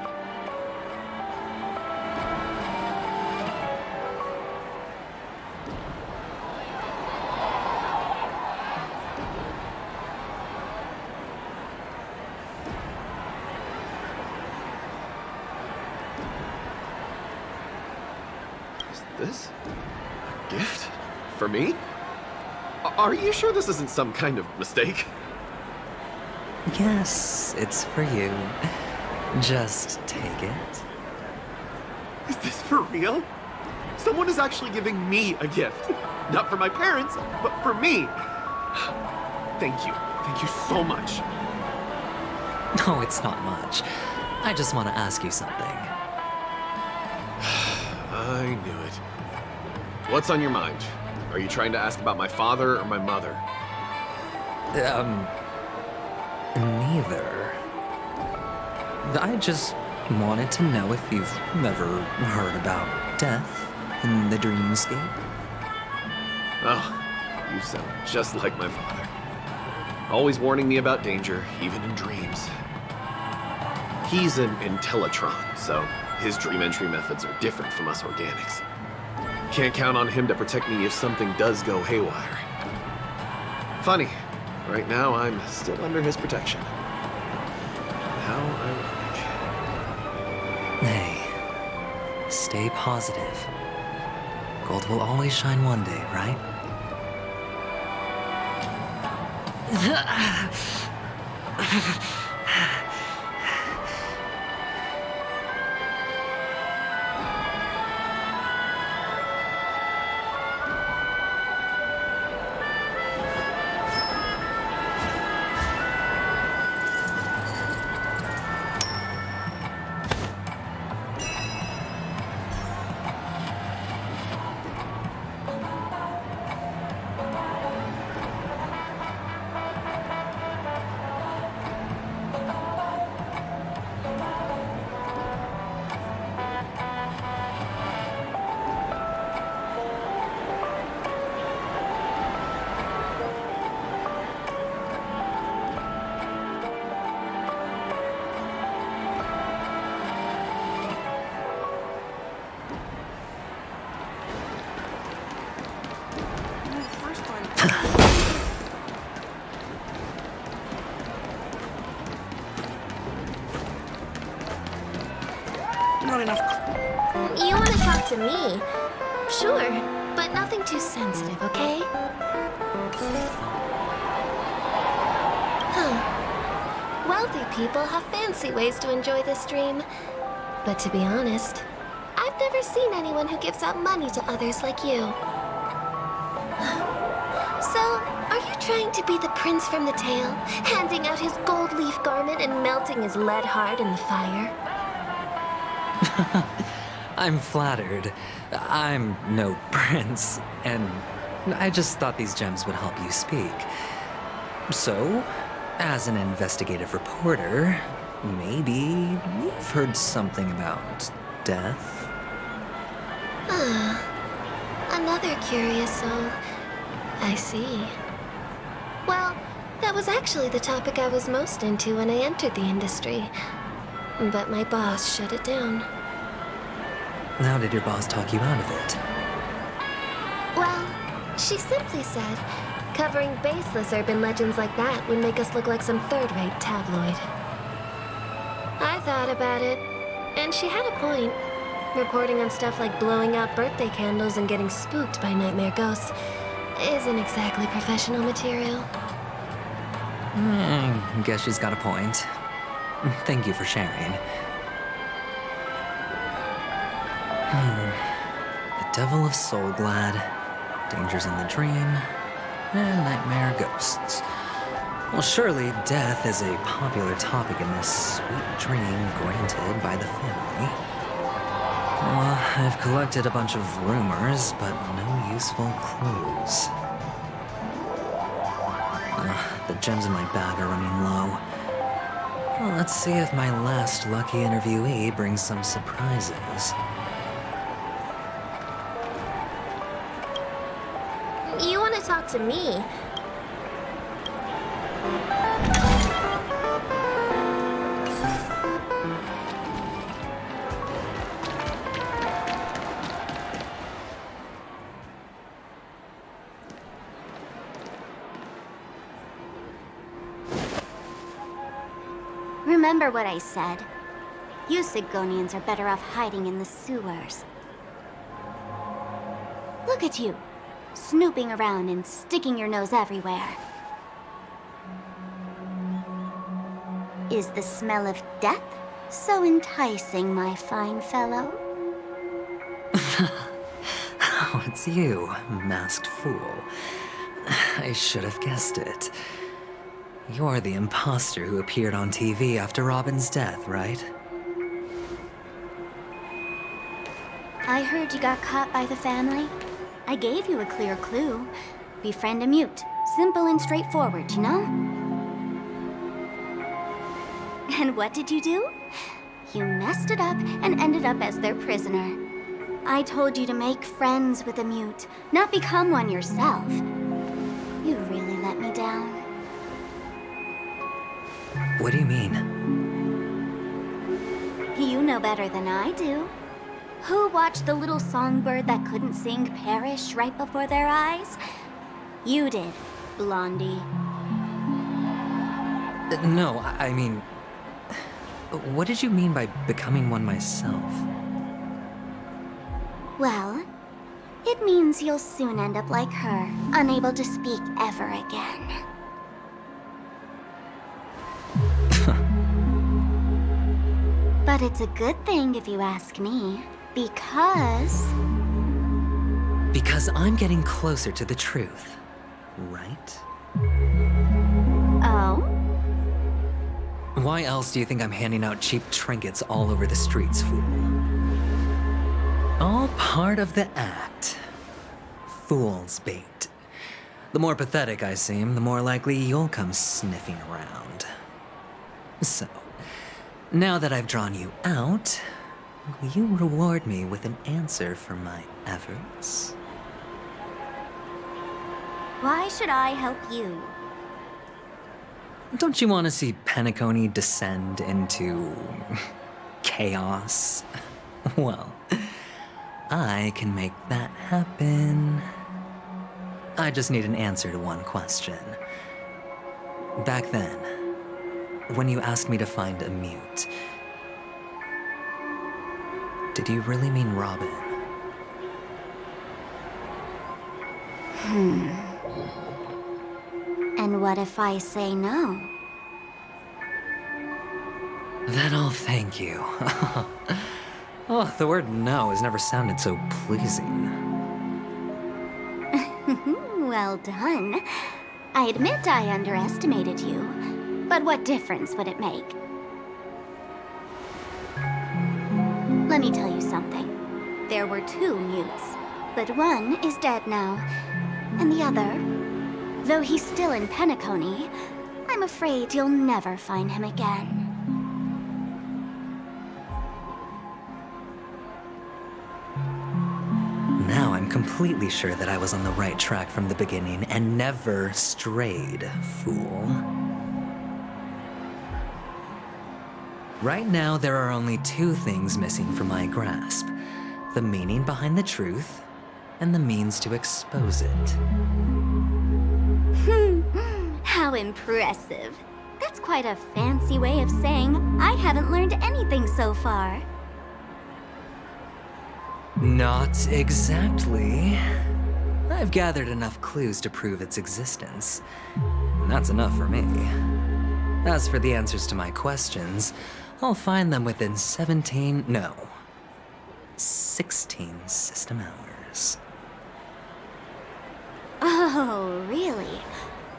Is this a gift? For me? Are you sure this isn't some kind of mistake? Yes, it's for you. Just take it. Is this for real? Someone is actually giving me a gift. Not for my parents, but for me. Thank you. Thank you so much. No, it's not much. I just want to ask you something. I knew it. What's on your mind? Are you trying to ask about my father or my mother? Neither. I just wanted to know if you've ever heard about death in the dreamscape. Oh, you sound just like my father. Always warning me about danger, even in dreams. He's an Intellitron, so his dream entry methods are different from us organics. Can't count on him to protect me if something does go haywire. Funny, right now I'm still under his protection. How ironic. Hey, stay positive. Gold will always shine one day, right? not enough. You want to talk to me? Sure, but nothing too sensitive, okay? Huh. Wealthy people have fancy ways to enjoy this dream. But to be honest, I've never seen anyone who gives out money to others like you. So, are you trying to be the prince from the tale, handing out his gold leaf garment and melting his lead heart in the fire? I'm flattered. I'm no prince, and I just thought these gems would help you speak. So, as an investigative reporter, maybe you've heard something about death? Another curious soul. I see. Well, that was actually the topic I was most into when I entered the industry. But my boss shut it down. How did your boss talk you out of it? Well, she simply said, covering baseless urban legends like that would make us look like some third-rate tabloid. I thought about it, and she had a point. Reporting on stuff like blowing out birthday candles and getting spooked by nightmare ghosts isn't exactly professional material. Guess she's got a point. Thank you for sharing. The Devil of Soulglad, Dangers in the Dream, and Nightmare Ghosts. Well, surely death is a popular topic in this sweet dream granted by the family. Well, I've collected a bunch of rumors, but no useful clues. The gems in my bag are running low. Well, let's see if my last lucky interviewee brings some surprises. You want to talk to me? Remember what I said. You Sigonians are better off hiding in the sewers. Look at you, snooping around and sticking your nose everywhere. Is the smell of death so enticing, my fine fellow? Oh, it's you, masked fool. I should have guessed it. You're the imposter who appeared on TV after Robin's death, right? I heard you got caught by the family. I gave you a clear clue. Befriend a mute. Simple and straightforward, you know? And what did you do? You messed it up and ended up as their prisoner. I told you to make friends with a mute, not become one yourself. You really let me down. What do you mean? You know better than I do. Who watched the little songbird that couldn't sing perish right before their eyes? You did, Blondie. No, I mean... What did you mean by becoming one myself? Well, it means you'll soon end up like her, unable to speak ever again. But it's a good thing if you ask me, because... Because I'm getting closer to the truth, right? Oh? Why else do you think I'm handing out cheap trinkets all over the streets, fool? All part of the act. Fool's bait. The more pathetic I seem, the more likely you'll come sniffing around. So, now that I've drawn you out, will you reward me with an answer for my efforts? Why should I help you? Don't you want to see Penacony descend into... chaos? Well, I can make that happen. I just need an answer to one question. Back then, when you asked me to find a mute, Did you really mean Robin? And what if I say no? Then I'll thank you. Oh, the word no has never sounded so pleasing. Well done. I admit I underestimated you, but what difference would it make? Let me tell you something. There were 2 mutes, but one is dead now. And the other, though he's still in Penacony, I'm afraid you'll never find him again. Now I'm completely sure that I was on the right track from the beginning and never strayed, fool. Right now, there are only 2 things missing from my grasp. The meaning behind the truth, and the means to expose it. How impressive. That's quite a fancy way of saying I haven't learned anything so far. Not exactly. I've gathered enough clues to prove its existence, and that's enough for me. As for the answers to my questions, I'll find them within 16 system hours. Oh, really?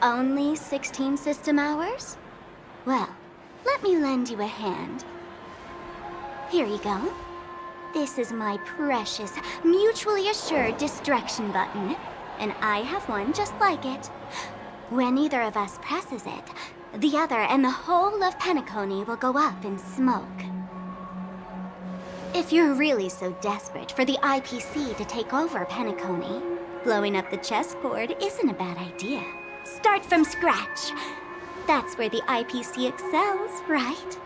Only 16 system hours? Well, let me lend you a hand. Here you go. This is my precious, mutually assured distraction button, and I have one just like it. When either of us presses it, the other and the whole of Penacony will go up in smoke. If you're really so desperate for the IPC to take over Penacony, blowing up the chessboard isn't a bad idea. Start from scratch. That's where the IPC excels, right?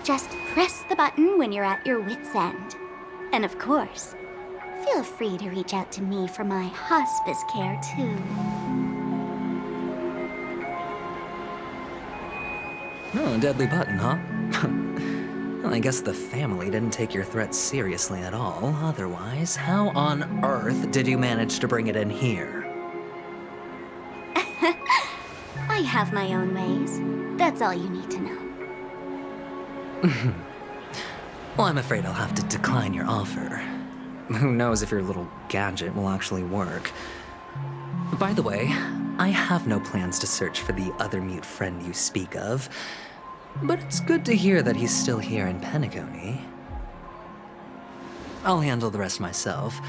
Just press the button when you're at your wit's end. And of course, feel free to reach out to me for my hospice care, too. Oh, deadly button, huh? Well, I guess the family didn't take your threat seriously at all. Otherwise, how on earth did you manage to bring it in here? I have my own ways. That's all you need to know. Well, I'm afraid I'll have to decline your offer. Who knows if your little gadget will actually work. By the way, I have no plans to search for the other mute friend you speak of, but it's good to hear that he's still here in Penacony. I'll handle the rest myself.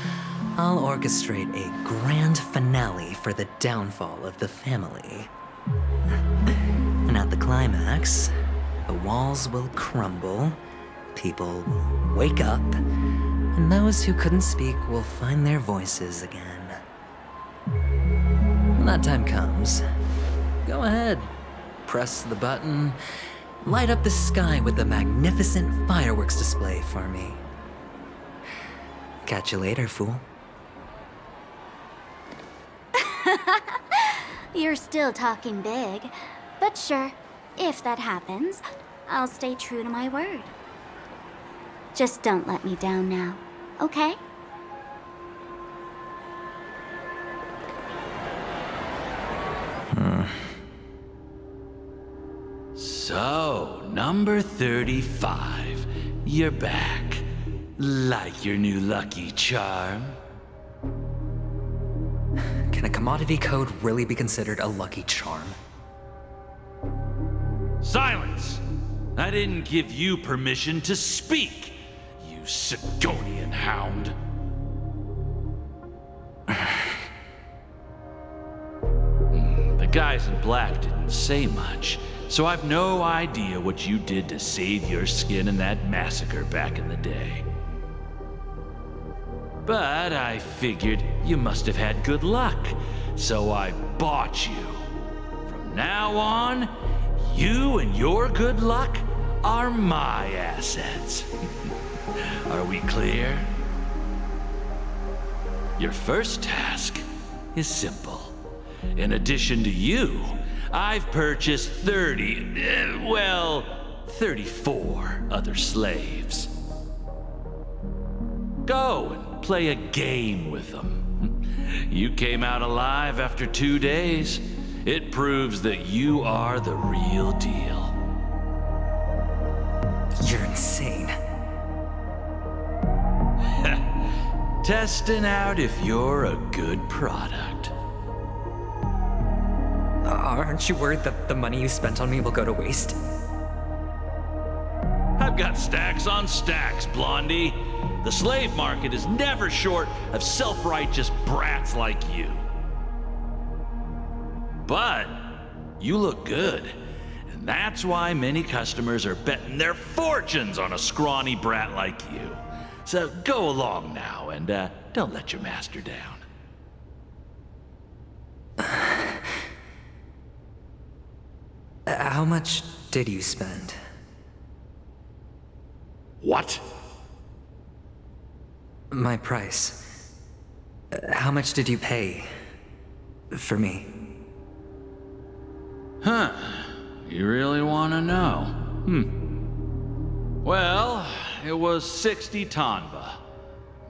I'll orchestrate a grand finale for the downfall of the family. And at the climax, the walls will crumble, people will wake up, and those who couldn't speak will find their voices again. When that time comes, go ahead, press the button, light up the sky with a magnificent fireworks display for me. Catch you later, fool. You're still talking big, but sure, if that happens, I'll stay true to my word. Just don't let me down now, okay? So, number 35. You're back. Like your new lucky charm? Can a commodity code really be considered a lucky charm? Silence! I didn't give you permission to speak, you Sigonian hound. The guys in black didn't say much, so I've no idea what you did to save your skin in that massacre back in the day. But I figured you must have had good luck, so I bought you. From now on, you and your good luck are my assets. Are we clear? Your first task is simple. In addition to you, I've purchased 34 other slaves. Go and play a game with them. You came out alive after 2 days. It proves that you are the real deal. You're insane. Testing out if you're a good product. Aren't you worried that the money you spent on me will go to waste? I've got stacks on stacks, Blondie. The slave market is never short of self-righteous brats like you. But you look good, and that's why many customers are betting their fortunes on a scrawny brat like you. So go along now and don't let your master down. How much did you spend? What? My price. How much did you pay for me? Huh. You really want to know? Well, it was 60 tanba.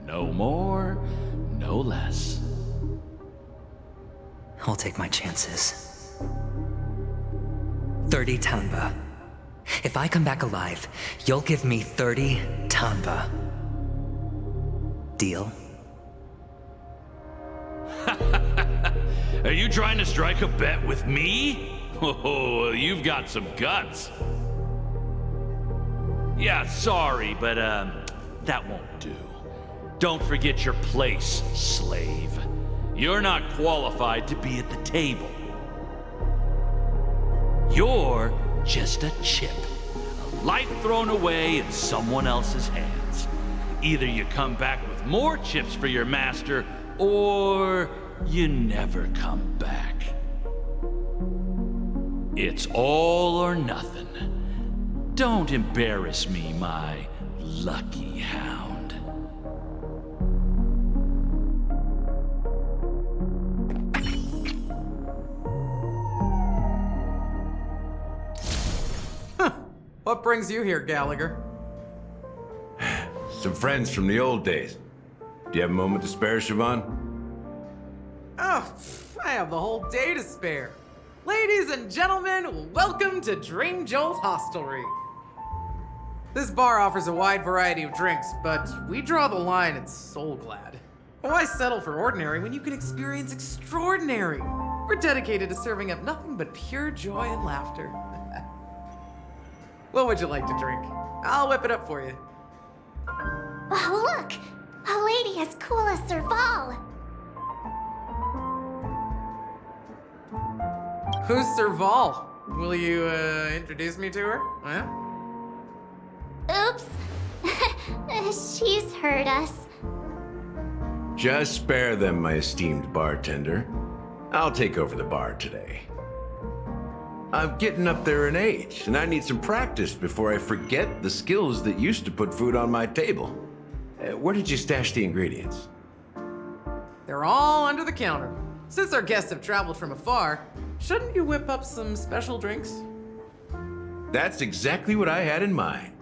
No more, no less. I'll take my chances. 30 tanba. If I come back alive, you'll give me 30 tanba. Deal? Are you trying to strike a bet with me? Oh, you've got some guts. Yeah, sorry, but that won't do. Don't forget your place, slave. You're not qualified to be at the table. You're just a chip. A life thrown away in someone else's hands. Either you come back with more chips for your master, or you never come back. It's all or nothing. Don't embarrass me, my lucky hound. What brings you here, Gallagher? Some friends from the old days. Do you have a moment to spare, Siobhan? Oh, I have the whole day to spare. Ladies and gentlemen, welcome to Dream Jolt Hostelry. This bar offers a wide variety of drinks, but we draw the line at Soul Glad. Why settle for ordinary when you can experience extraordinary? We're dedicated to serving up nothing but pure joy and laughter. What would you like to drink? I'll whip it up for you. Oh, look! A lady as cool as Serval. Who's Serval? Will you, introduce me to her? Huh? Oops. She's heard us. Just spare them, my esteemed bartender. I'll take over the bar today. I'm getting up there in age, and I need some practice before I forget the skills that used to put food on my table. Where did you stash the ingredients? They're all under the counter. Since our guests have traveled from afar, shouldn't you whip up some special drinks? That's exactly what I had in mind.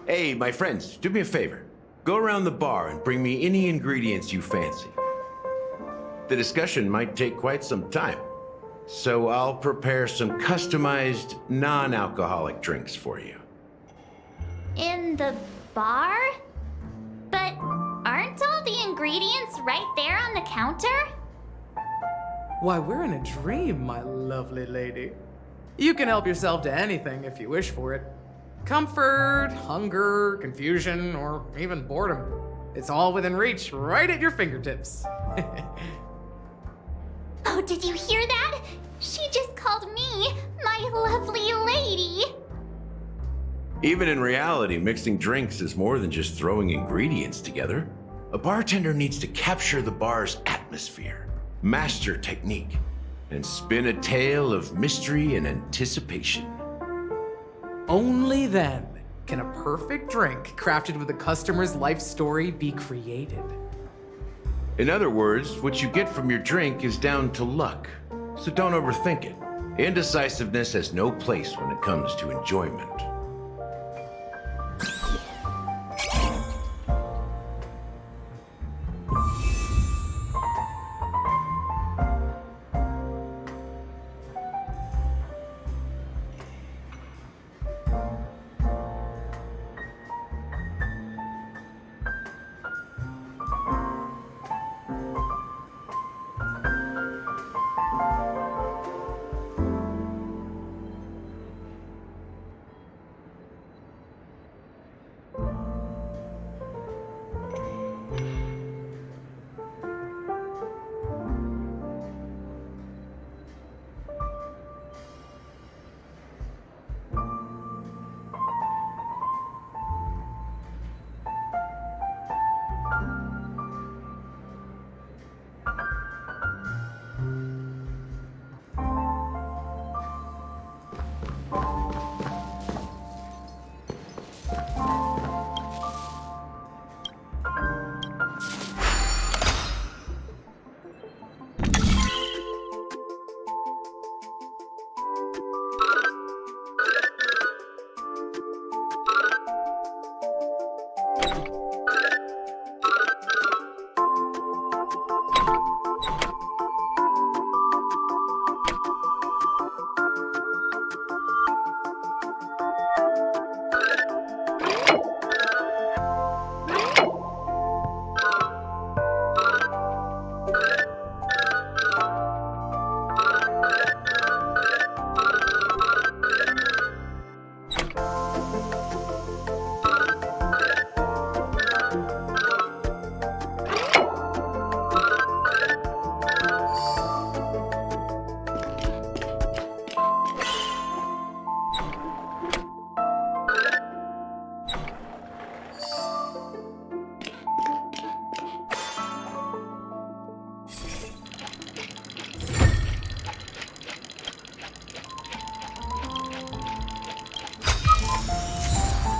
Hey, my friends, do me a favor. Go around the bar and bring me any ingredients you fancy. The discussion might take quite some time, so I'll prepare some customized, non-alcoholic drinks for you. In the bar? But aren't all the ingredients right there on the counter? Why, we're in a dream, my lovely lady. You can help yourself to anything if you wish for it. Comfort, hunger, confusion, or even boredom. It's all within reach, right at your fingertips. Oh, did you hear that? She just called me my lovely lady. Even in reality, mixing drinks is more than just throwing ingredients together. A bartender needs to capture the bar's atmosphere, master technique, and spin a tale of mystery and anticipation. Only then can a perfect drink crafted with a customer's life story be created. In other words, what you get from your drink is down to luck, so don't overthink it. Indecisiveness has no place when it comes to enjoyment.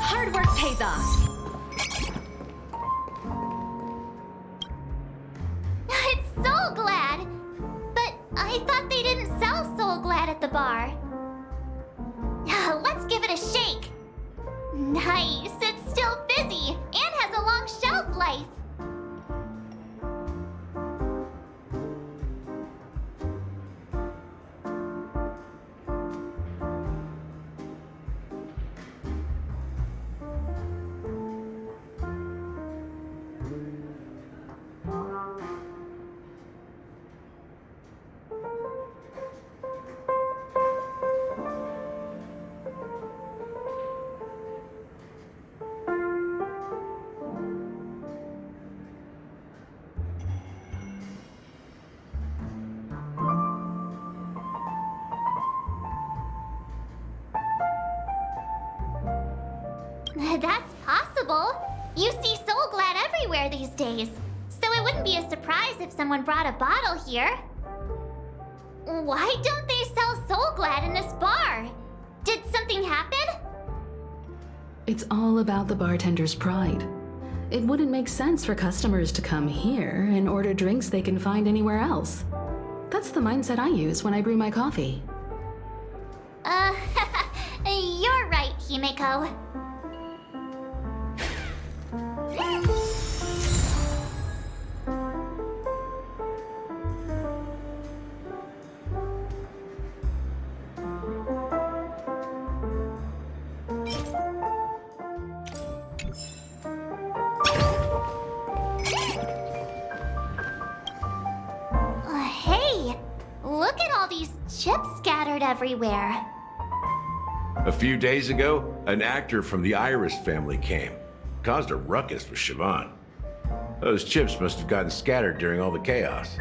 Hard work pays off. It's Soul Glad! But I thought they didn't sell Soul Glad at the bar. Let's give it a shake. Nice, it's still fizzy and has a long shelf life. That's possible. You see Soul Glad everywhere these days. So it wouldn't be a surprise if someone brought a bottle here. Why don't they sell Soul Glad in this bar? Did something happen? It's all about the bartender's pride. It wouldn't make sense for customers to come here and order drinks they can find anywhere else. That's the mindset I use when I brew my coffee. You're right, Himeko. Hey, look at all these chips scattered everywhere. A few days ago, an actor from the Iris family came. Caused a ruckus with Siobhan. Those chips must have gotten scattered during all the chaos.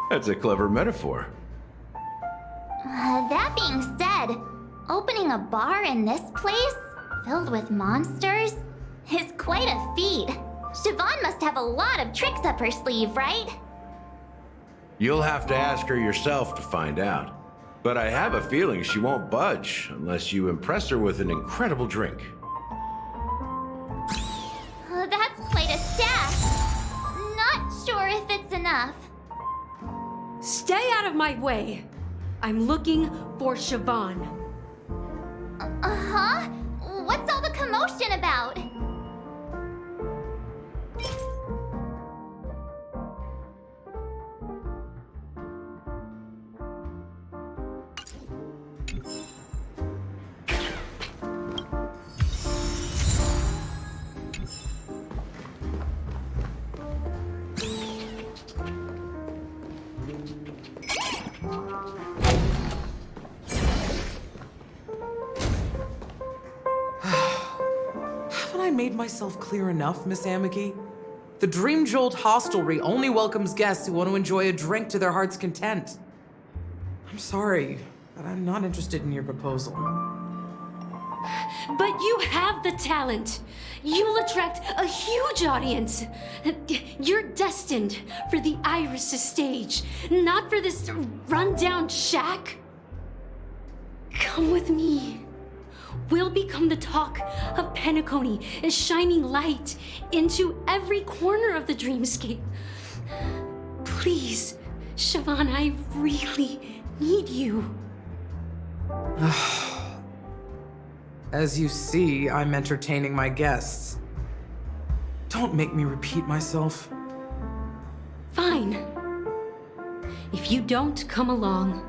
That's a clever metaphor. That being said, Opening a bar in this place, filled with monsters, is quite a feat. Siobhan must have a lot of tricks up her sleeve, right? You'll have to ask her yourself to find out. But I have a feeling she won't budge unless you impress her with an incredible drink. That's quite a stack. Not sure if it's enough. Stay out of my way. I'm looking for Siobhan. Uh-huh? What's all the commotion about? Haven't I made myself clear enough, Miss Amiki? The Dream Jolt hostelry only welcomes guests who want to enjoy a drink to their heart's content. I'm sorry, but I'm not interested in your proposal. But you have the talent. You'll attract a huge audience. You're destined for the Iris stage, not for this rundown shack. Come with me. We'll become the talk of Penacony, shining light into every corner of the dreamscape. Please, Siobhan, I really need you. As you see, I'm entertaining my guests. Don't make me repeat myself. Fine. If you don't come along,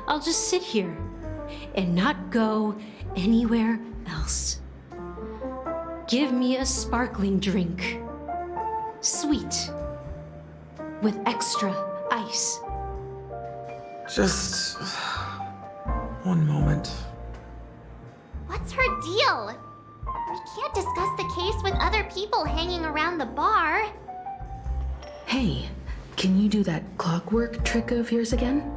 I'll just sit here and not go anywhere else. Give me a sparkling drink. Sweet. With extra ice. Just one moment. What's her deal? We can't discuss the case with other people hanging around the bar. Hey, can you do that clockwork trick of yours again?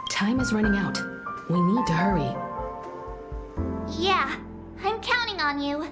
Time is running out. We need to hurry. Yeah, I'm counting on you.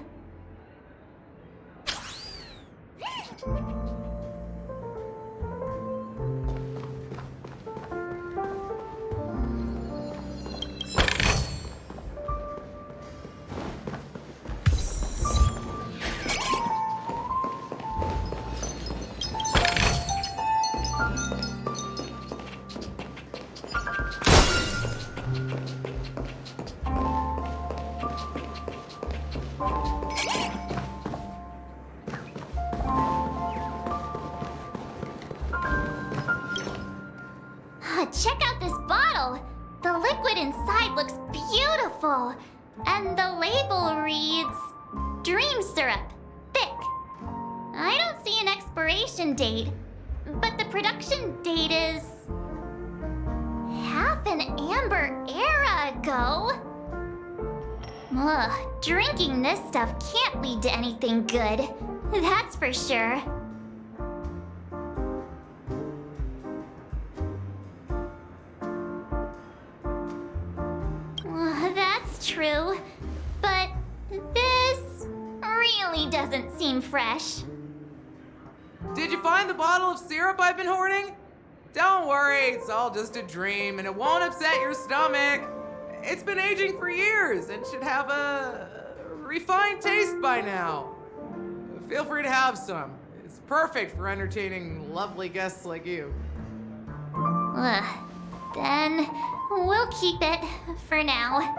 Check out this bottle! The liquid inside looks beautiful! And the label reads... Dream syrup. Thick. I don't see an expiration date, but the production date is... half an amber era ago? Ugh, drinking this stuff can't lead to anything good. That's for sure. That's true, but this really doesn't seem fresh. Did you find the bottle of syrup I've been hoarding? Don't worry, it's all just a dream and it won't upset your stomach. It's been aging for years and should have a refined taste by now. Feel free to have some. It's perfect for entertaining lovely guests like you. Ugh. Then we'll keep it for now.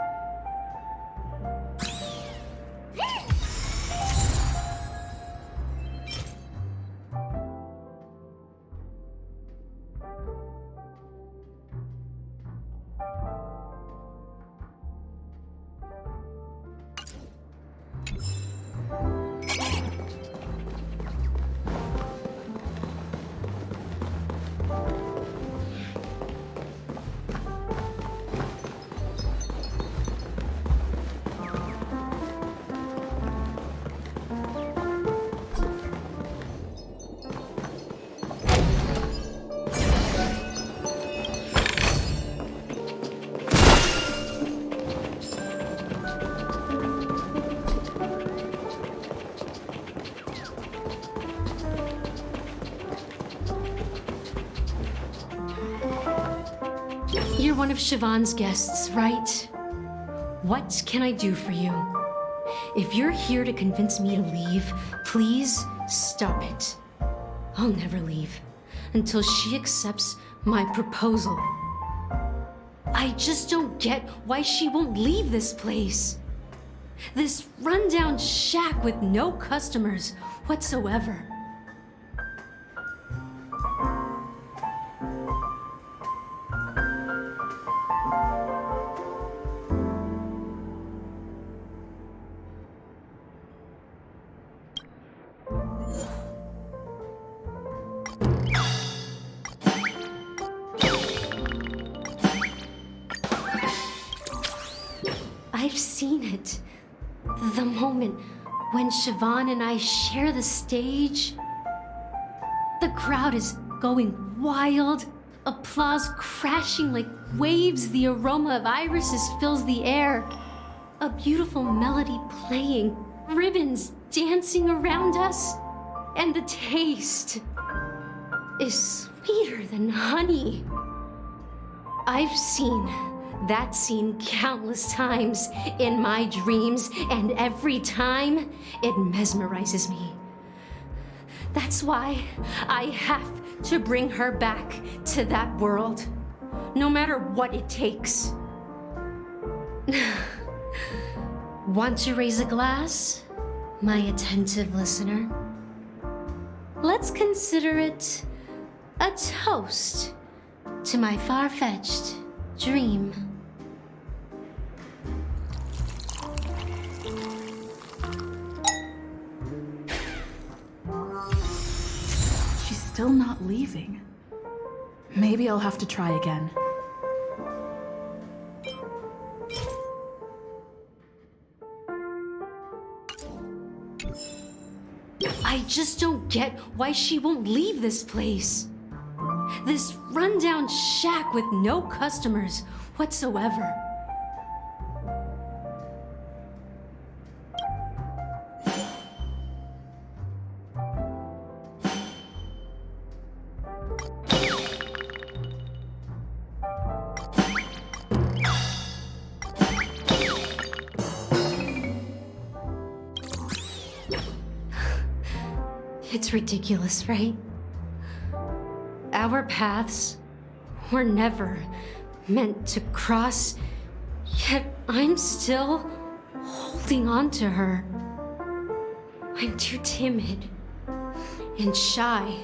one of Siobhan's guests, right? What can I do for you? If you're here to convince me to leave, please stop it. I'll never leave until she accepts my proposal. I just don't get why she won't leave this place. This rundown shack with no customers whatsoever. I've seen it. The moment when Siobhan and I share the stage. The crowd is going wild, applause crashing like waves, the aroma of irises fills the air. A beautiful melody playing, ribbons dancing around us, and the taste is sweeter than honey. I've seen that scene countless times in my dreams, and every time it mesmerizes me. That's why I have to bring her back to that world, no matter what it takes. Want to raise a glass, my attentive listener? Let's consider it a toast to my far-fetched dream. She's still not leaving. Maybe I'll have to try again. I just don't get why she won't leave this place. This rundown shack with no customers whatsoever. It's ridiculous, right? Our paths were never meant to cross, yet I'm still holding on to her. I'm too timid and shy,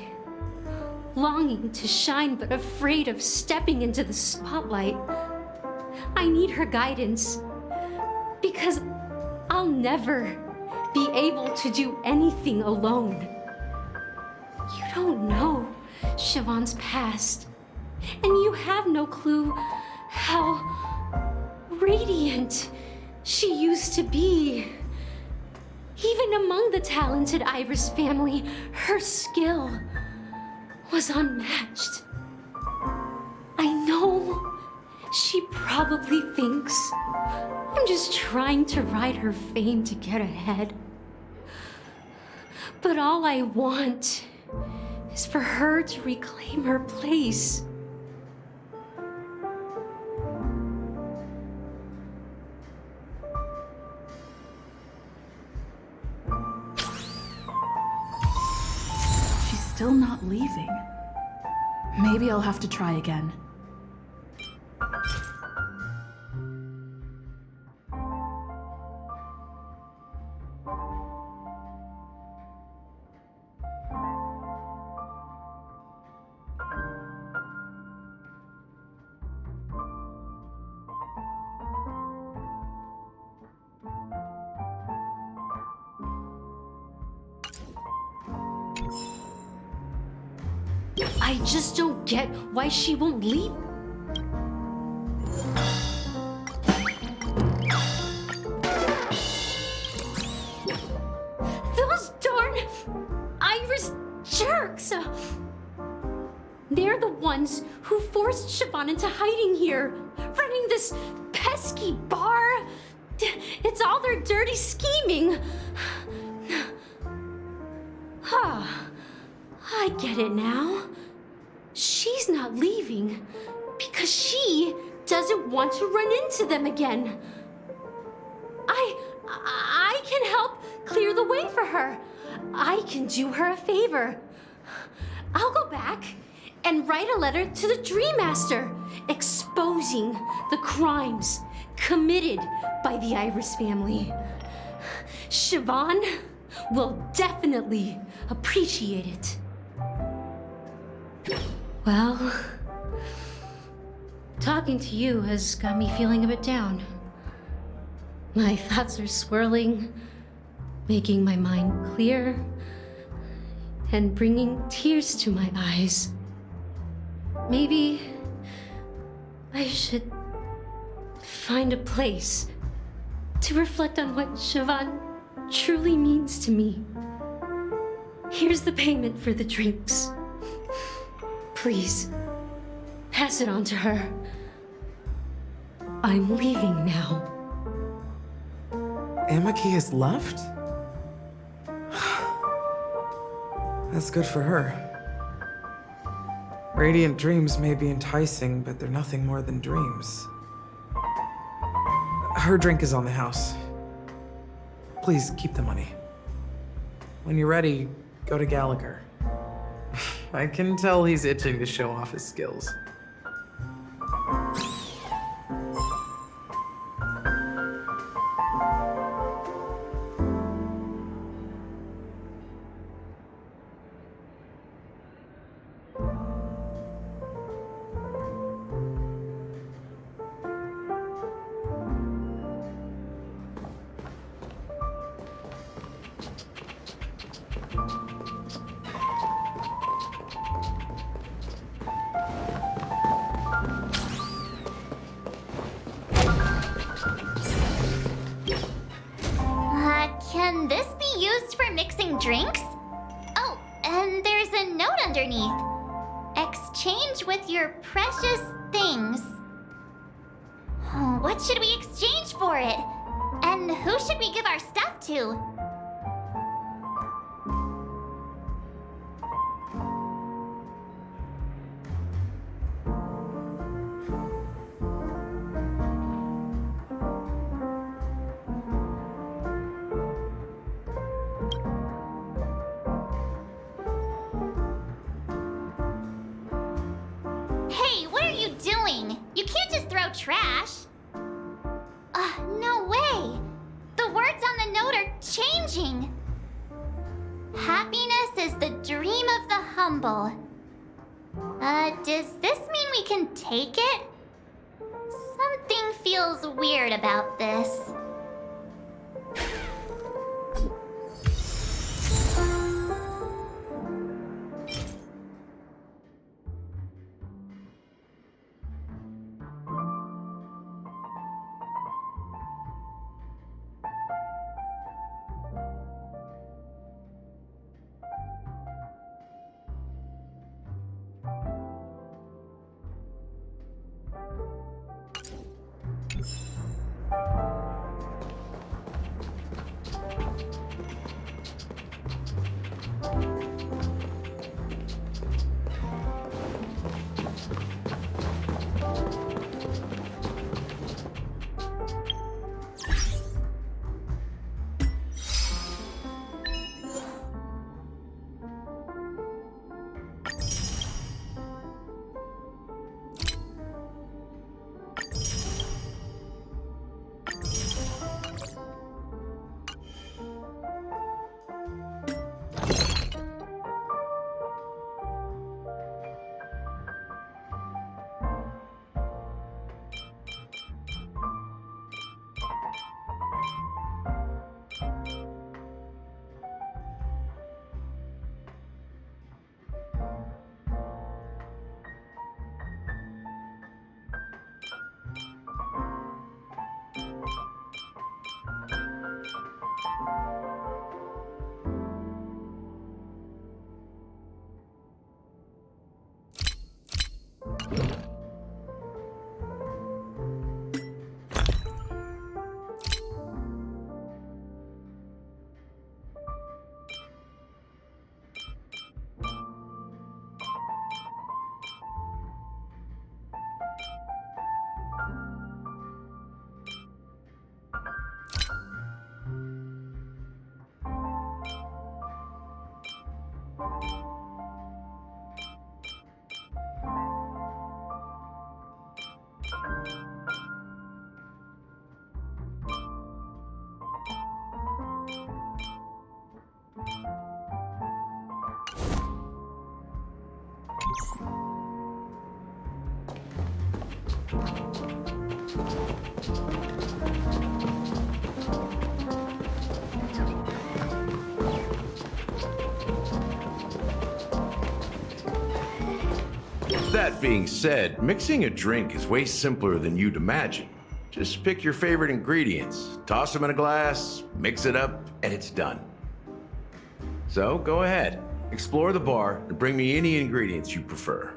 longing to shine but afraid of stepping into the spotlight. I need her guidance because I'll never be able to do anything alone. You don't know Siobhan's past, and you have no clue how radiant she used to be. Even among the talented Iris family, her skill was unmatched. I know she probably thinks I'm just trying to ride her fame to get ahead. But all I want is for her to reclaim her place. She's still not leaving. Maybe I'll have to try again. I just don't get why she won't leave. Those darn Iris jerks! They're the ones who forced Siobhan into hiding here, running this pesky bar. It's all their dirty scheming. I get it now. She's not leaving because she doesn't want to run into them again. I can help clear the way for her. I can do her a favor. I'll go back and write a letter to the Dream Master exposing the crimes committed by the Iris family. Siobhan will definitely appreciate it. Well, talking to you has got me feeling a bit down. My thoughts are swirling, making my mind clear, and bringing tears to my eyes. Maybe I should find a place to reflect on what Siobhan truly means to me. Here's the payment for the drinks. Please, pass it on to her. I'm leaving now. Amaki has left? That's good for her. Radiant dreams may be enticing, but they're nothing more than dreams. Her drink is on the house. Please keep the money. When you're ready, go to Gallagher. I can tell he's itching to show off his skills. Can this be used for mixing drinks? Oh, and there's a note underneath. Exchange with your precious things. What should we exchange for it? And who should we give our stuff to? Hey, what are you doing? You can't just throw trash. No way. The words on the note are changing. Happiness is the dream of the humble. Does this mean we can take it? Something feels weird about this. That being said, mixing a drink is way simpler than you'd imagine. Just pick your favorite ingredients, toss them in a glass, mix it up, and it's done. So go ahead, explore the bar, and bring me any ingredients you prefer.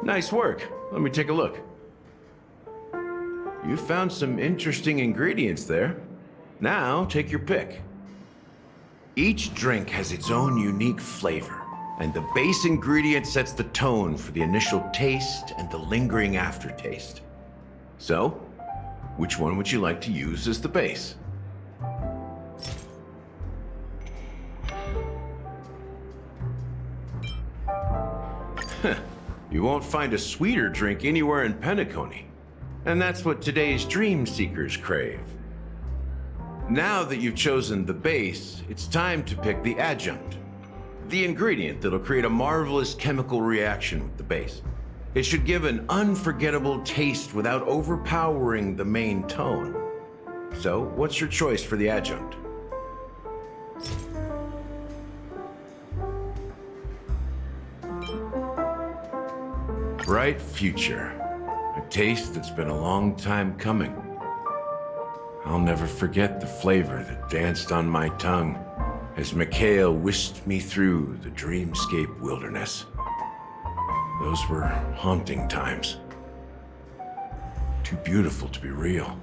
Nice work. Let me take a look. You found some interesting ingredients there. Now, take your pick. Each drink has its own unique flavor, and the base ingredient sets the tone for the initial taste and the lingering aftertaste. So, which one would you like to use as the base? You won't find a sweeter drink anywhere in Penacony. And that's what today's dream seekers crave. Now that you've chosen the base, it's time to pick the adjunct. The ingredient that'll create a marvelous chemical reaction with the base. It should give an unforgettable taste without overpowering the main tone. So, what's your choice for the adjunct? Bright future. A taste that's been a long time coming. I'll never forget the flavor that danced on my tongue as Mikhail whisked me through the dreamscape wilderness. Those were haunting times. Too beautiful to be real.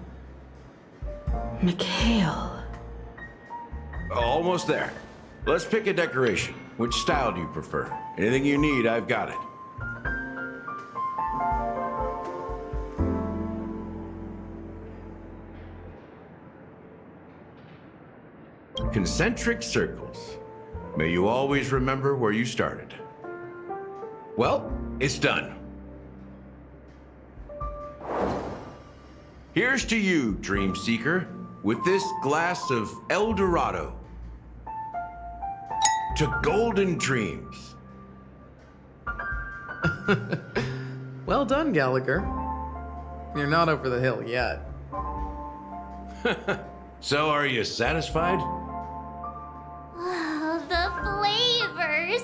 Mikhail. Almost there. Let's pick a decoration. Which style do you prefer? Anything you need, I've got it. Concentric circles. May you always remember where you started. Well, it's done. Here's to you, Dream Seeker, with this glass of El Dorado. To golden dreams. Well done, Gallagher. You're not over the hill yet. So, are you satisfied? Oh, the flavors!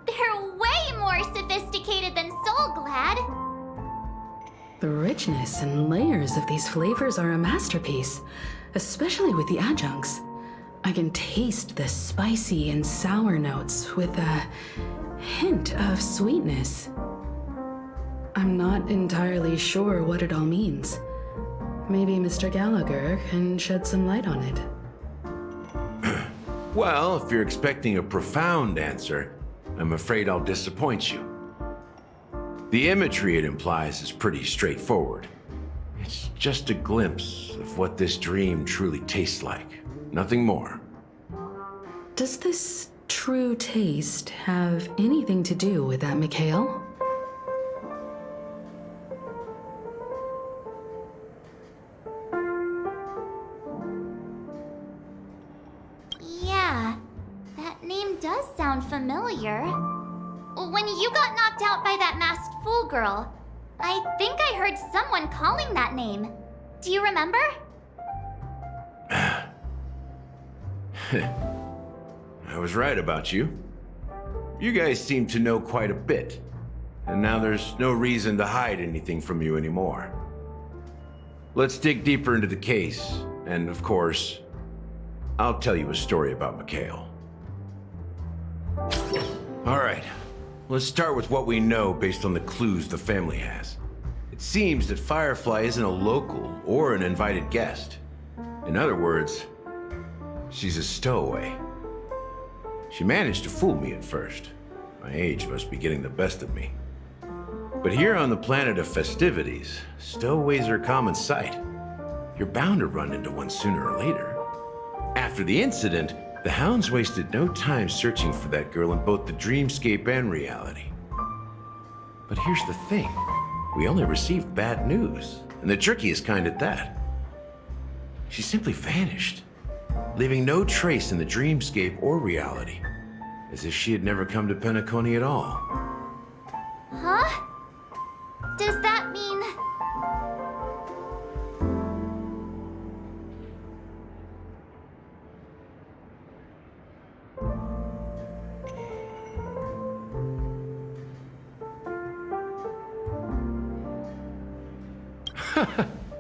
They're way more sophisticated than Soul Glad. The richness and layers of these flavors are a masterpiece, especially with the adjuncts. I can taste the spicy and sour notes with a hint of sweetness. I'm not entirely sure what it all means. Maybe Mr. Gallagher can shed some light on it. Well, if you're expecting a profound answer, I'm afraid I'll disappoint you. The imagery it implies is pretty straightforward. It's just a glimpse of what this dream truly tastes like. Nothing more. Does this true taste have anything to do with that, Mikhail? Yeah, that name does sound familiar. When you got knocked out by that masked fool girl, I think I heard someone calling that name. Do you remember? I was right about you. You guys seem to know quite a bit, and now there's no reason to hide anything from you anymore. Let's dig deeper into the case, and of course, I'll tell you a story about Mikhail. All right, let's start with what we know based on the clues the family has. It seems that Firefly isn't a local or an invited guest. In other words, she's a stowaway. She managed to fool me at first. My age must be getting the best of me. But here on the planet of festivities, stowaways are a common sight. You're bound to run into one sooner or later. After the incident, the hounds wasted no time searching for that girl in both the dreamscape and reality. But here's the thing. We only received bad news, and the trickiest kind at that. She simply vanished. leaving no trace in the dreamscape or reality, as if she had never come to Penacony at all. Huh? Does that mean...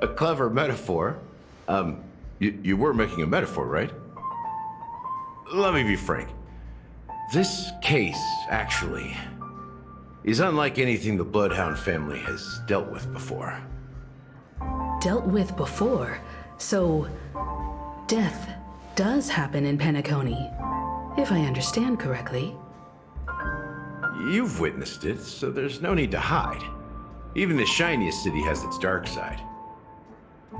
A clever metaphor. You were making a metaphor, right? Let me be frank. This case, actually, is unlike anything the Bloodhound family has dealt with before. Dealt with before? So, death does happen in Penacony, if I understand correctly. You've witnessed it, so there's no need to hide. Even the shiniest city has its dark side.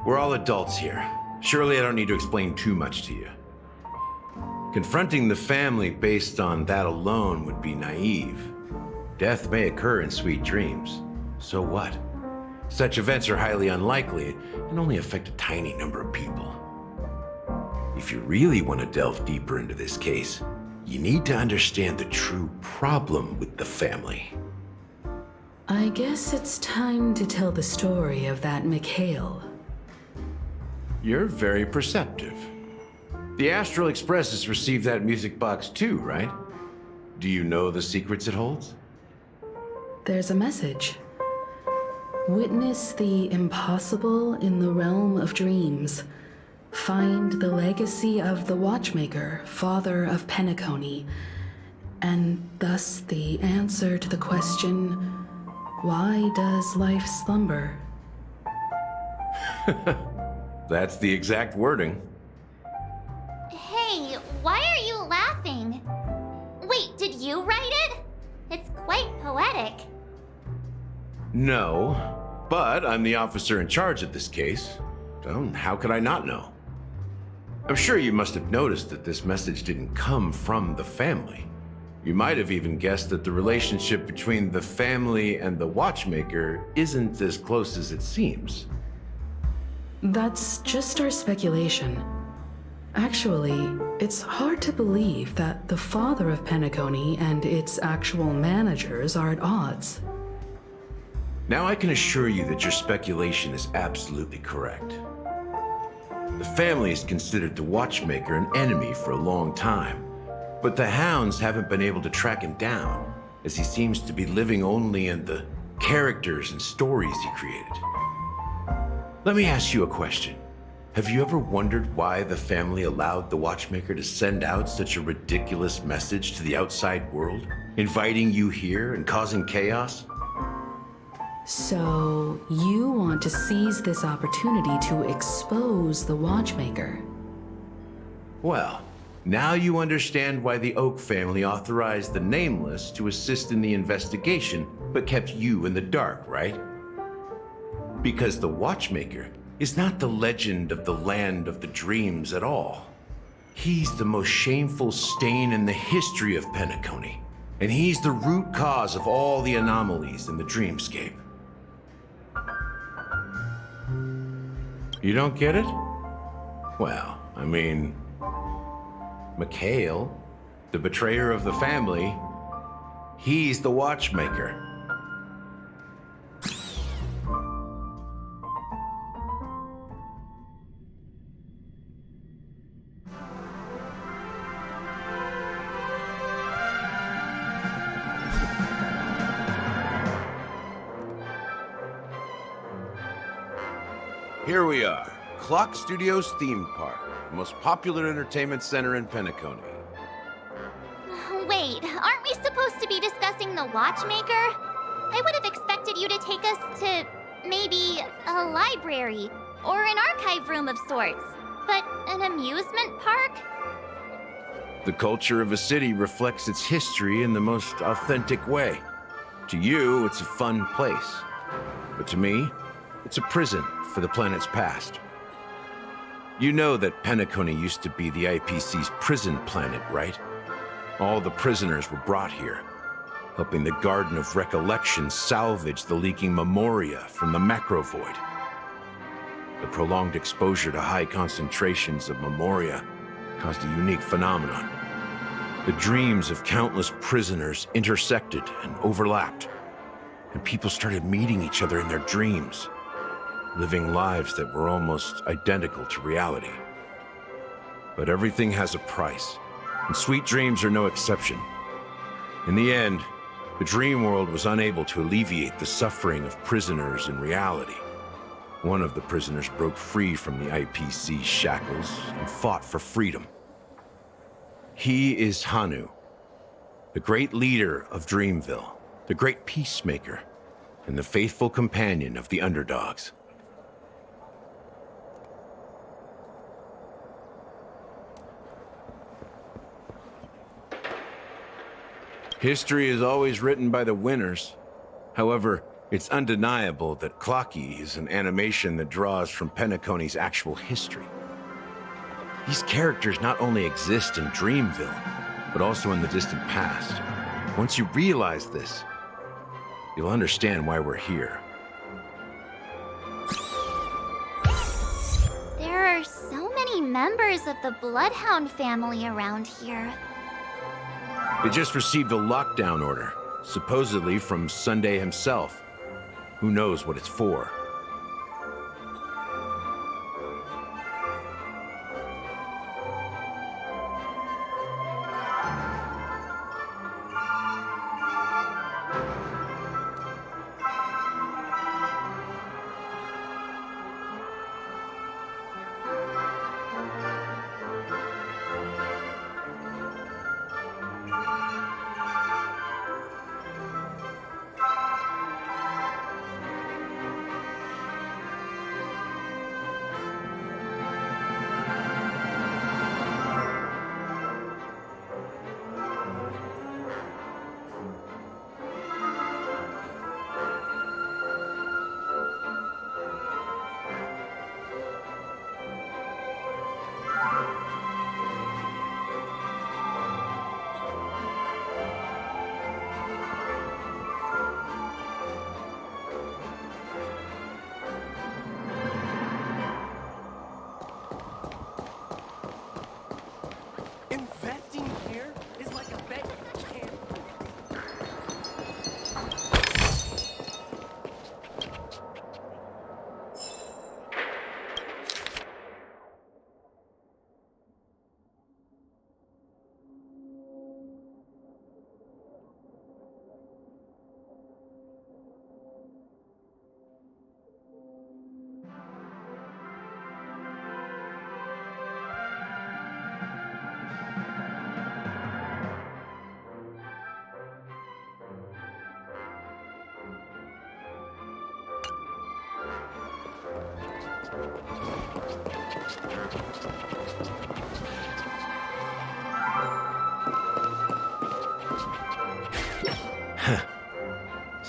We're all adults here. Surely I don't need to explain too much to you. Confronting the family based on that alone would be naive. Death may occur in sweet dreams. So what? Such events are highly unlikely and only affect a tiny number of people. If you really want to delve deeper into this case, you need to understand the true problem with the family. I guess it's time to tell the story of that Mikhail. You're very perceptive. The Astral Express has received that music box too, right? Do you know the secrets it holds? There's a message. Witness the impossible in the realm of dreams. Find the legacy of the Watchmaker, father of Penacony, and thus the answer to the question, why does life slumber? That's the exact wording. Hey, why are you laughing? Wait, did you write it? It's quite poetic. No, but I'm the officer in charge of this case. So how could I not know? I'm sure you must have noticed that this message didn't come from the family. You might have even guessed that the relationship between the family and the Watchmaker isn't as close as it seems. That's just our speculation. Actually, it's hard to believe that the father of Penacony and its actual managers are at odds. Now I can assure you that your speculation is absolutely correct. The family has considered the Watchmaker an enemy for a long time, but the Hounds haven't been able to track him down, as he seems to be living only in the characters and stories he created. Let me ask you a question. Have you ever wondered why the family allowed the Watchmaker to send out such a ridiculous message to the outside world, inviting you here and causing chaos? So, you want to seize this opportunity to expose the Watchmaker? Well, now you understand why the Oak family authorized the Nameless to assist in the investigation, but kept you in the dark, right? Because the Watchmaker is not the legend of the land of the dreams at all. He's the most shameful stain in the history of Penacony, and he's the root cause of all the anomalies in the dreamscape. You don't get it? Well, I mean, Mikhail, the betrayer of the family, he's the Watchmaker. Here we are, Clock Studios theme park, the most popular entertainment center in Penacony. Wait, aren't we supposed to be discussing the Watchmaker? I would have expected you to take us to maybe a library or an archive room of sorts. But an amusement park? The culture of a city reflects its history in the most authentic way. To you, it's a fun place. But to me, it's a prison for the planet's past. You know that Penacony used to be the IPC's prison planet, right? All the prisoners were brought here, helping the Garden of Recollection salvage the leaking memoria from the macrovoid. The prolonged exposure to high concentrations of memoria caused a unique phenomenon. The dreams of countless prisoners intersected and overlapped, and people started meeting each other in their dreams, living lives that were almost identical to reality. But everything has a price, and sweet dreams are no exception. In the end, the dream world was unable to alleviate the suffering of prisoners in reality. One of the prisoners broke free from the IPC shackles and fought for freedom. He is Hanu, the great leader of Dreamville, the great peacemaker, and the faithful companion of the underdogs. History is always written by the winners. However, it's undeniable that Clocky is an animation that draws from Penacony's actual history. These characters not only exist in Dreamville, but also in the distant past. Once you realize this, you'll understand why we're here. There are so many members of the Bloodhound family around here. They just received a lockdown order, supposedly from Sunday himself. Who knows what it's for? Investing here is like a bet you can't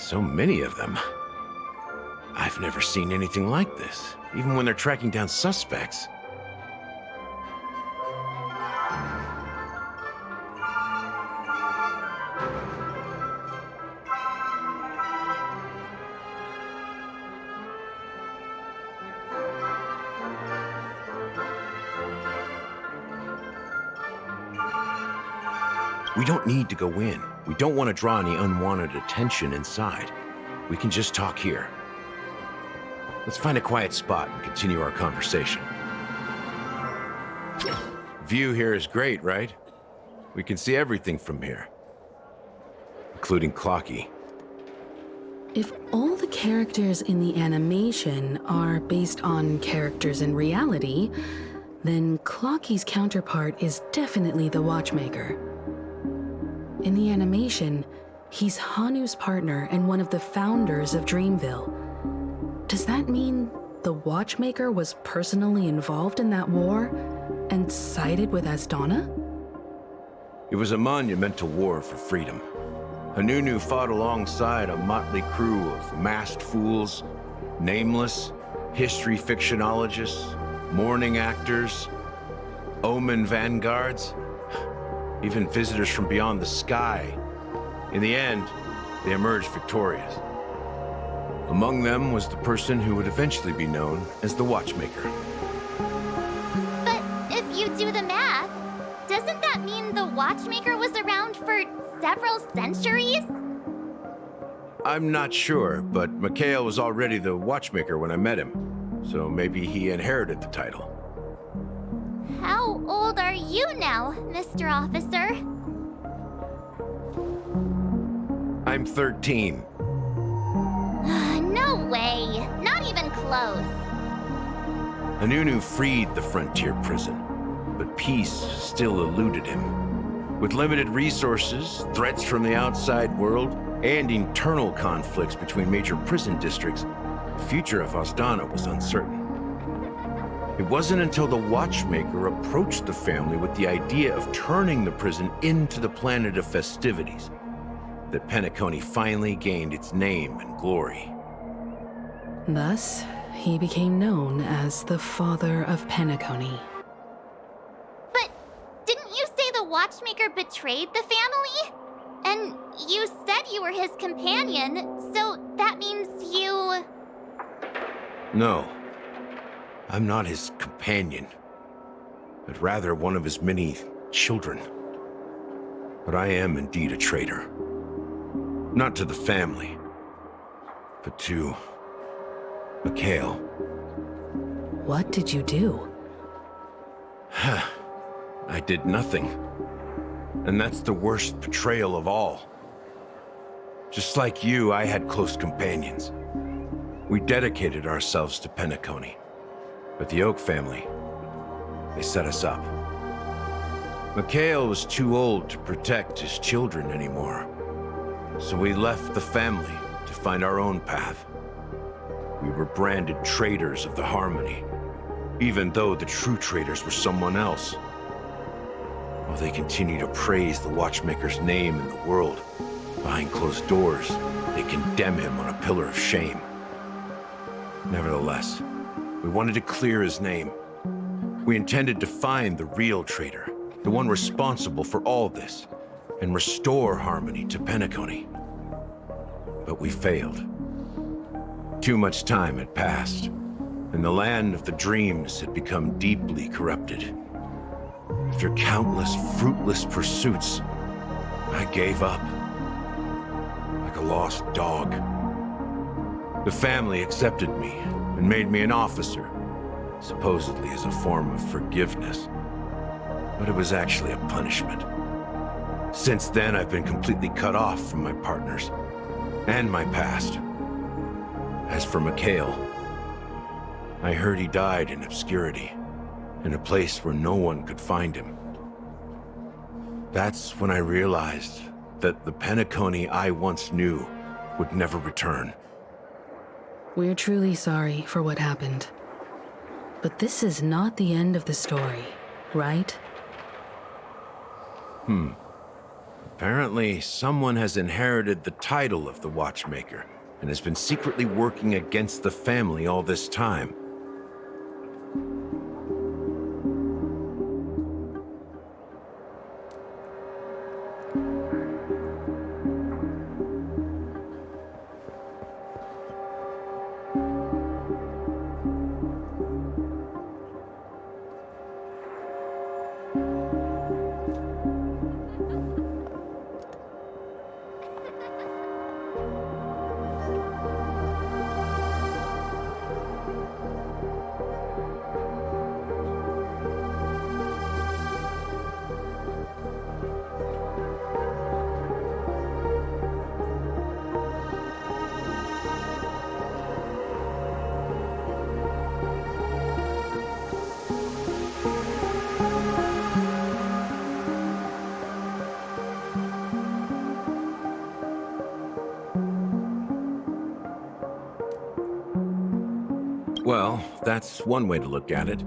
So many of them. I've never seen anything like this, even when they're tracking down suspects. We don't need to go in. We don't want to draw any unwanted attention inside. We can just talk here. Let's find a quiet spot and continue our conversation. View here is great, right? We can see everything from here, including Clocky. If all the characters in the animation are based on characters in reality, then Clocky's counterpart is definitely the Watchmaker. In the animation, he's Hanu's partner and one of the founders of Dreamville. Does that mean the Watchmaker was personally involved in that war and sided with Asdana? It was a monumental war for freedom. Hanunu fought alongside a motley crew of masked fools, nameless, history fictionologists, mourning actors, omen vanguards, even visitors from beyond the sky. In the end, they emerged victorious. Among them was the person who would eventually be known as the Watchmaker. But if you do the math, doesn't that mean the Watchmaker was around for several centuries? I'm not sure, but Mikhail was already the Watchmaker when I met him. So maybe he inherited the title. How old are you now, Mr. Officer? I'm 13. No way. Not even close. Anunu freed the frontier prison, but peace still eluded him. With limited resources, threats from the outside world, and internal conflicts between major prison districts, the future of Osdana was uncertain. It wasn't until the Watchmaker approached the family with the idea of turning the prison into the planet of festivities that Penacony finally gained its name and glory. Thus, he became known as the Father of Penacony. But didn't you say the Watchmaker betrayed the family? And you said you were his companion, so that means you... No, I'm not his companion, but rather one of his many children. But I am indeed a traitor. Not to the family, but to Mikhail. What did you do? I did nothing. And that's the worst betrayal of all. Just like you, I had close companions. We dedicated ourselves to Penacony. But the Oak family, they set us up. Mikhail was too old to protect his children anymore. So we left the family to find our own path. We were branded traitors of the Harmony, even though the true traitors were someone else. While they continue to praise the Watchmaker's name in the world, behind closed doors, they condemn him on a pillar of shame. Nevertheless, we wanted to clear his name. We intended to find the real traitor, the one responsible for all this, and restore harmony to Penacony. But we failed. Too much time had passed, and the land of the dreams had become deeply corrupted. After countless fruitless pursuits, I gave up. Like a lost dog. The family accepted me and made me an officer, supposedly as a form of forgiveness. But it was actually a punishment. Since then, I've been completely cut off from my partners and my past. As for Mikhail, I heard he died in obscurity, in a place where no one could find him. That's when I realized that the Penacony I once knew would never return. We're truly sorry for what happened. But this is not the end of the story, right? Apparently, someone has inherited the title of the Watchmaker and has been secretly working against the family all this time. Well, that's one way to look at it.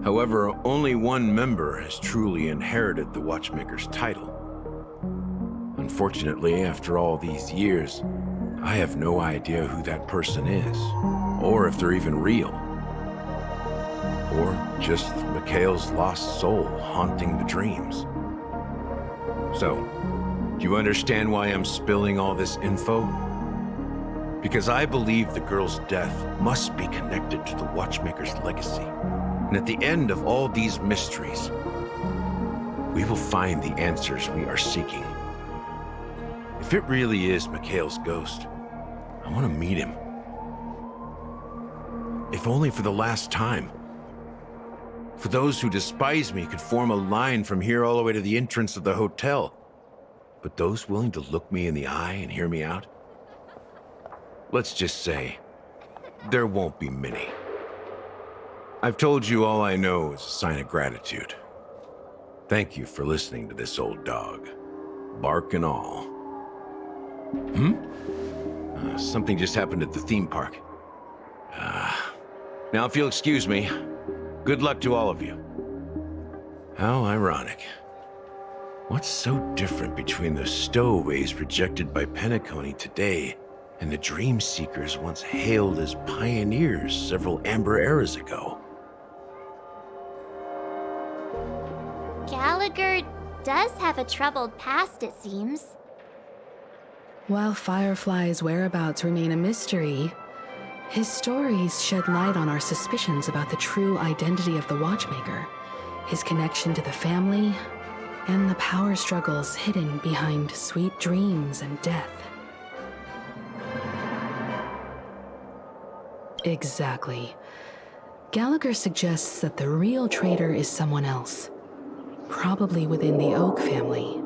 However, only one member has truly inherited the Watchmaker's title. Unfortunately, after all these years, I have no idea who that person is, or if they're even real. Or just Mikhail's lost soul haunting the dreams. So, do you understand why I'm spilling all this info? Because I believe the girl's death must be connected to the Watchmaker's legacy. And at the end of all these mysteries, we will find the answers we are seeking. If it really is Mikhail's ghost, I want to meet him. If only for the last time. For those who despise me could form a line from here all the way to the entrance of the hotel. But those willing to look me in the eye and hear me out? Let's just say, there won't be many. I've told you all I know is a sign of gratitude. Thank you for listening to this old dog. Bark and all. Something just happened at the theme park. Now if you'll excuse me, good luck to all of you. How ironic. What's so different between the stowaways projected by Penacony today and the dream seekers once hailed as pioneers several amber eras ago? Gallagher does have a troubled past, it seems. While Firefly's whereabouts remain a mystery, his stories shed light on our suspicions about the true identity of the Watchmaker, his connection to the family, and the power struggles hidden behind sweet dreams and death. Exactly. Gallagher suggests that the real traitor is someone else, probably within the Oak family.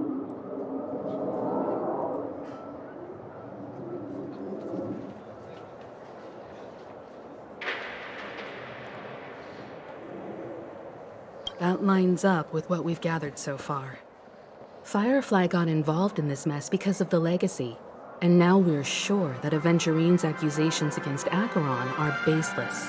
That lines up with what we've gathered so far. Firefly got involved in this mess because of the legacy, and now we're sure that Aventurine's accusations against Acheron are baseless.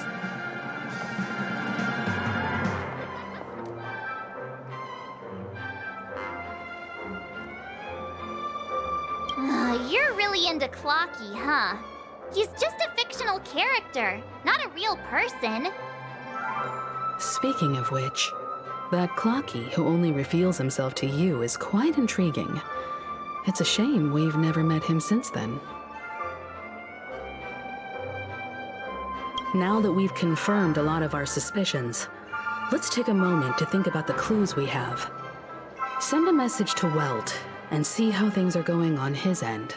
You're really into Clocky, huh? He's just a fictional character, not a real person. Speaking of which, that Clocky who only reveals himself to you is quite intriguing. It's a shame we've never met him since then. Now that we've confirmed a lot of our suspicions, let's take a moment to think about the clues we have. Send a message to Welt and see how things are going on his end.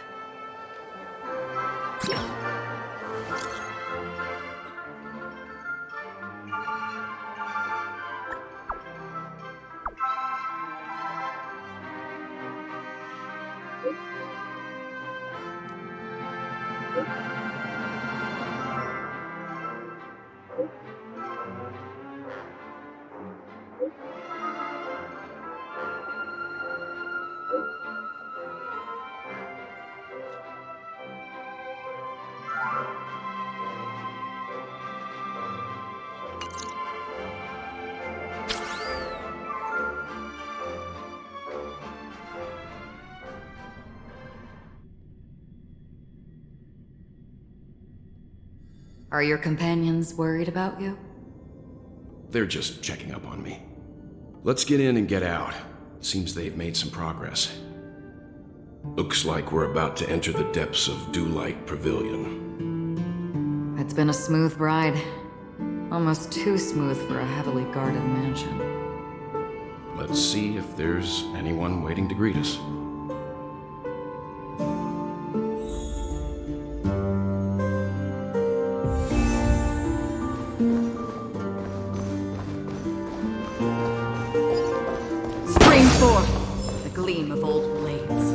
Are your companions worried about you? They're just checking up on me. Let's get in and get out. Seems they've made some progress. Looks like we're about to enter the depths of Dew-Light Pavilion. It's been a smooth ride. Almost too smooth for a heavily guarded mansion. Let's see if there's anyone waiting to greet us. Spring forth, the gleam of old blades.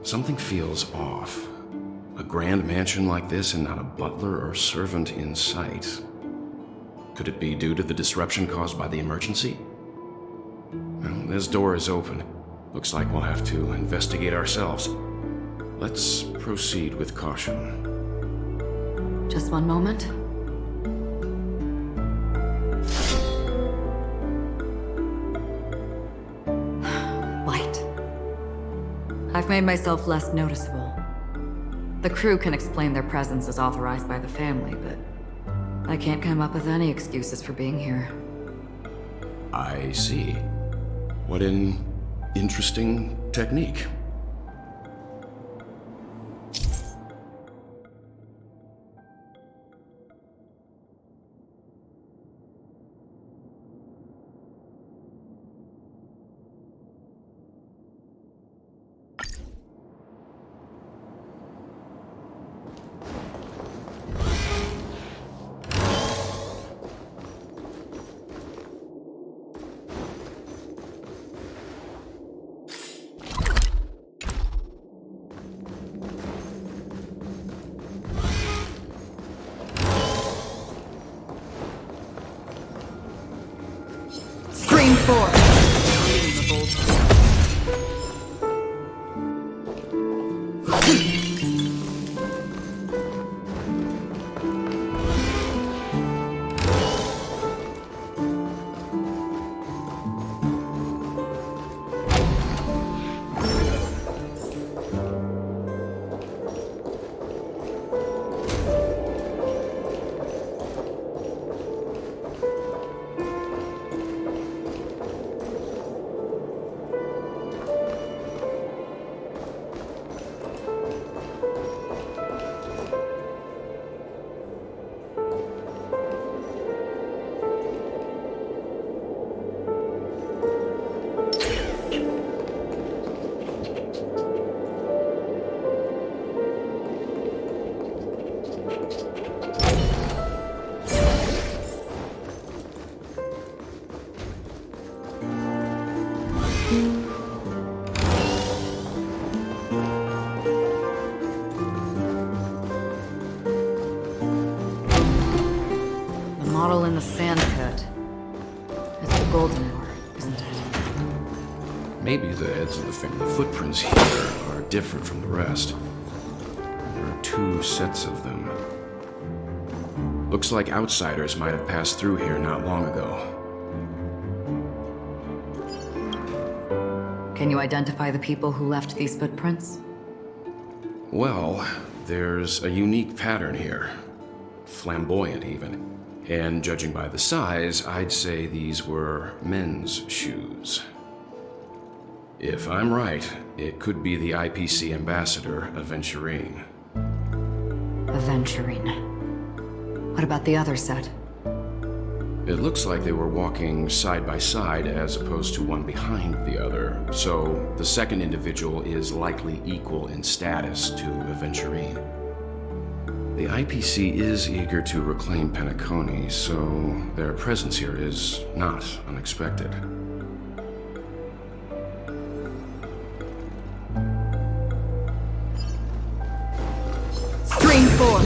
Something feels off. A grand mansion like this and not a butler or servant in sight. Could it be due to the disruption caused by the emergency? Well, this door is open. Looks like we'll have to investigate ourselves. Let's proceed with caution. Just one moment. Light. I've made myself less noticeable. The crew can explain their presence as authorized by the family, but I can't come up with any excuses for being here. I see. What an interesting technique. Scream 4. The model in the sand pit. It's the golden hour, isn't it? Maybe the heads of the family footprints here are different from the rest. There are 2 sets of them. Looks like outsiders might have passed through here not long ago. Can you identify the people who left these footprints? Well, there's a unique pattern here. Flamboyant, even. And judging by the size, I'd say these were men's shoes. If I'm right, it could be the IPC ambassador, Aventurine. Aventurine. What about the other set? It looks like they were walking side by side as opposed to one behind the other, so the second individual is likely equal in status to Aventurine. The IPC is eager to reclaim Penacony, so their presence here is not unexpected. Scream 4.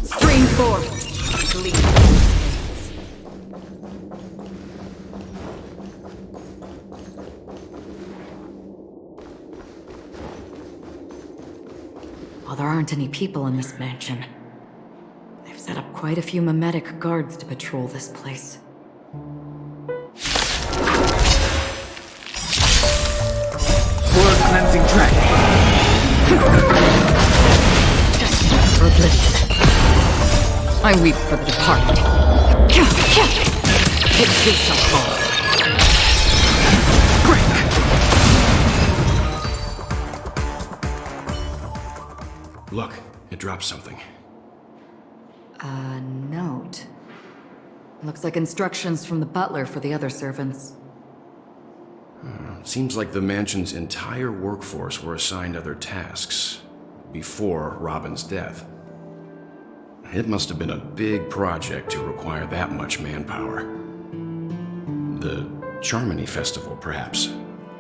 Scream 4. Well, there aren't any people in this mansion. They've set up quite a few mimetic guards to patrol this place. Blood-cleansing dragon. For oblivion. I weep for the departed. It too shall fall. Look, it dropped something. A note. Looks like instructions from the butler for the other servants. Seems like the mansion's entire workforce were assigned other tasks before Robin's death. It must have been a big project to require that much manpower. The Charmony Festival, perhaps.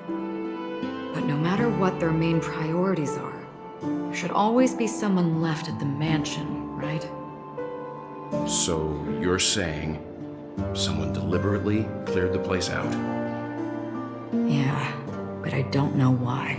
But no matter what their main priorities are, there should always be someone left at the mansion, right? So you're saying someone deliberately cleared the place out? Yeah, but I don't know why.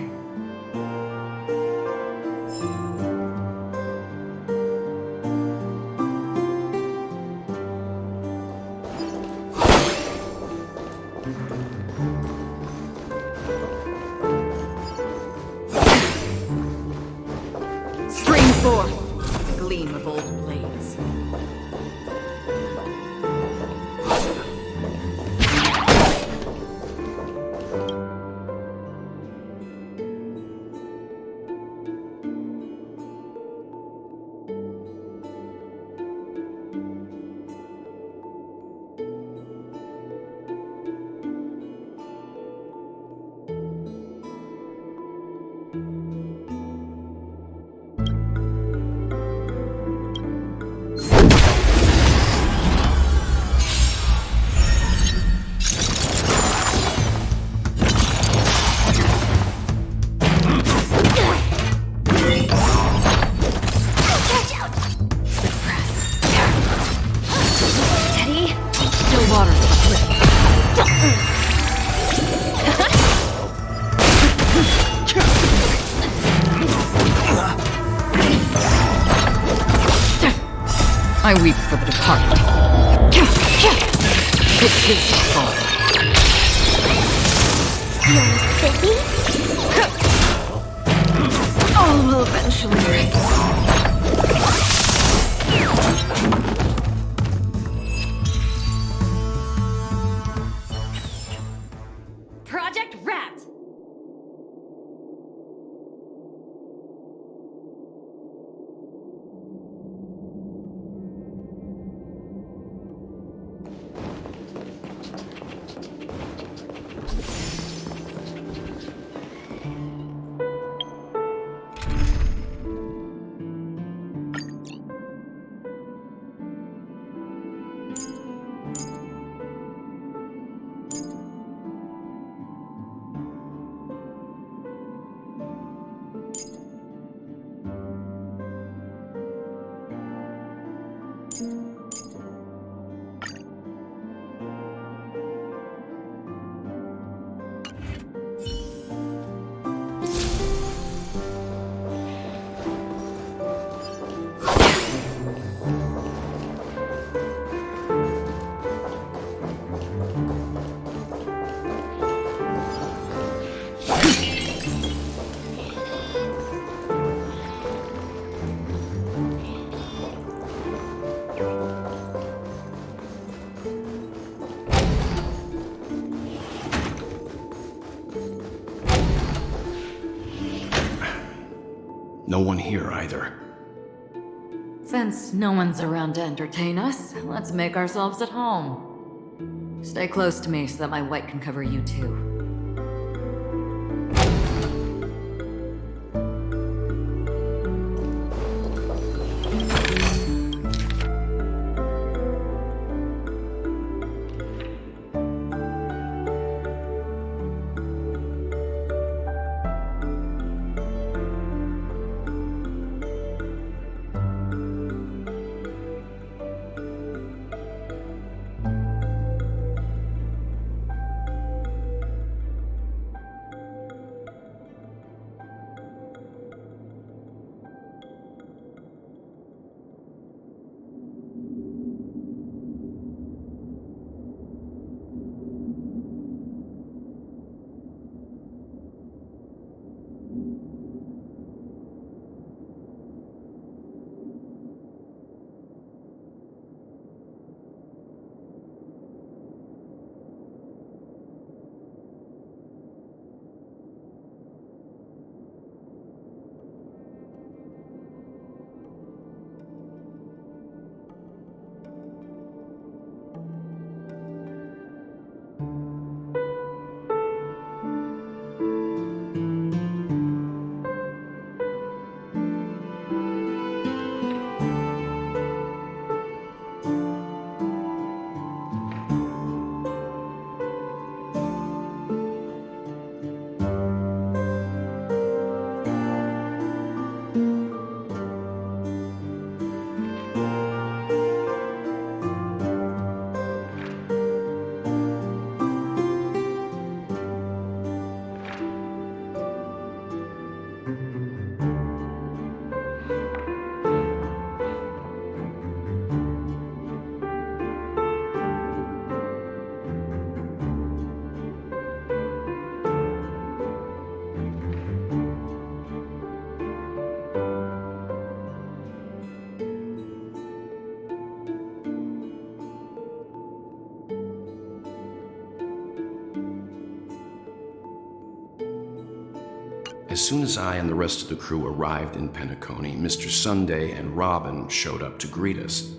Stream forth the gleam of old blades. I weep for the departed. It is fall. All will eventually rise. Project wrapped! No one here either. Since no one's around to entertain us, let's make ourselves at home. Stay close to me so that my white can cover you too. As soon as I and the rest of the crew arrived in Penacony, Mr. Sunday and Robin showed up to greet us.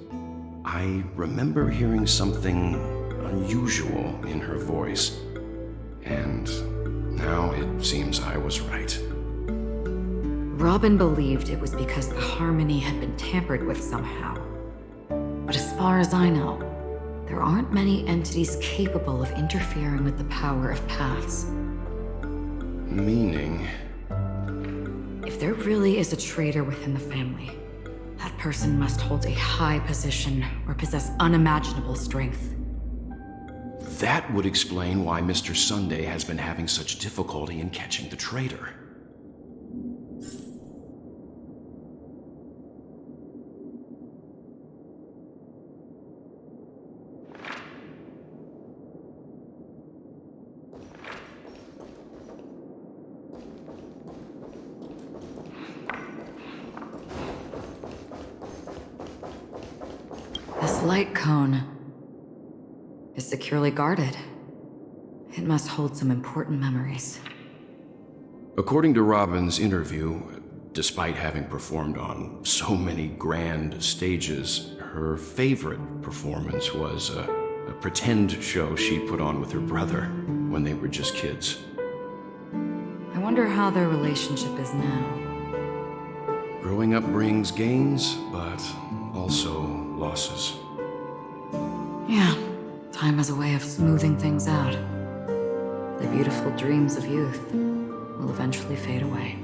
I remember hearing something unusual in her voice, and now it seems I was right. Robin believed it was because the Harmony had been tampered with somehow. But as far as I know, there aren't many entities capable of interfering with the power of paths. Meaning? If there really is a traitor within the family, that person must hold a high position or possess unimaginable strength. That would explain why Mr. Sunday has been having such difficulty in catching the traitor. This light cone is securely guarded. It must hold some important memories. According to Robin's interview, despite having performed on so many grand stages, her favorite performance was a pretend show she put on with her brother when they were just kids. I wonder how their relationship is now. Growing up brings gains, but also losses. Yeah, time has a way of smoothing things out. The beautiful dreams of youth will eventually fade away.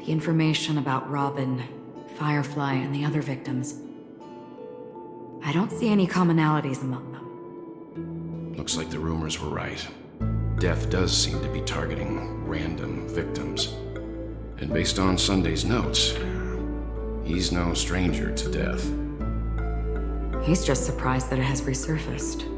The information about Robin, Firefly, and the other victims. I don't see any commonalities among them. Looks like the rumors were right. Death does seem to be targeting random victims. And based on Sunday's notes, he's no stranger to death. He's just surprised that it has resurfaced.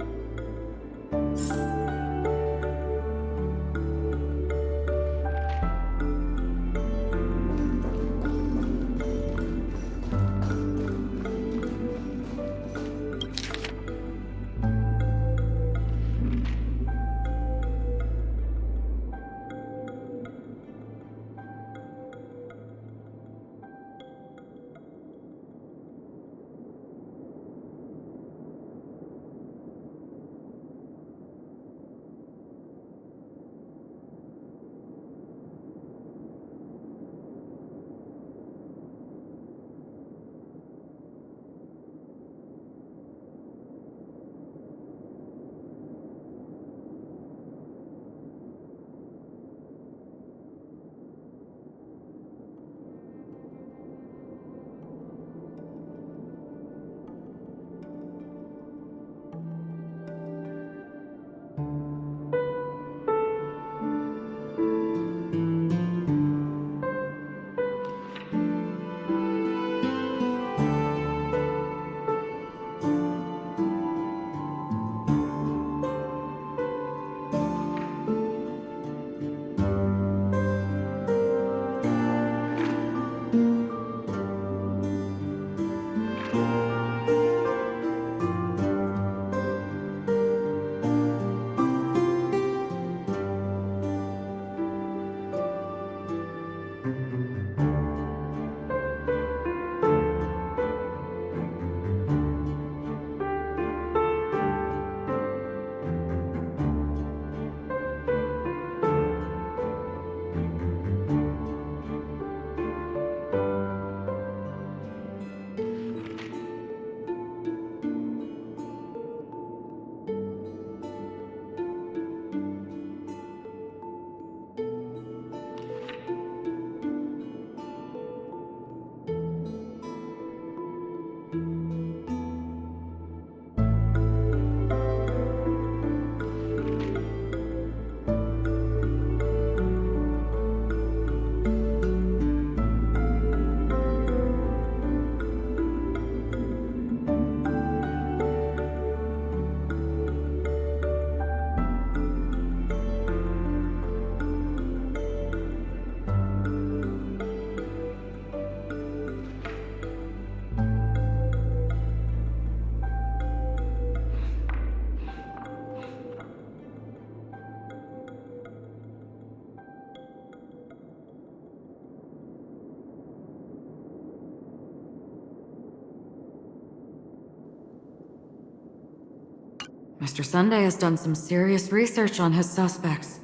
Mr. Sunday has done some serious research on his suspects.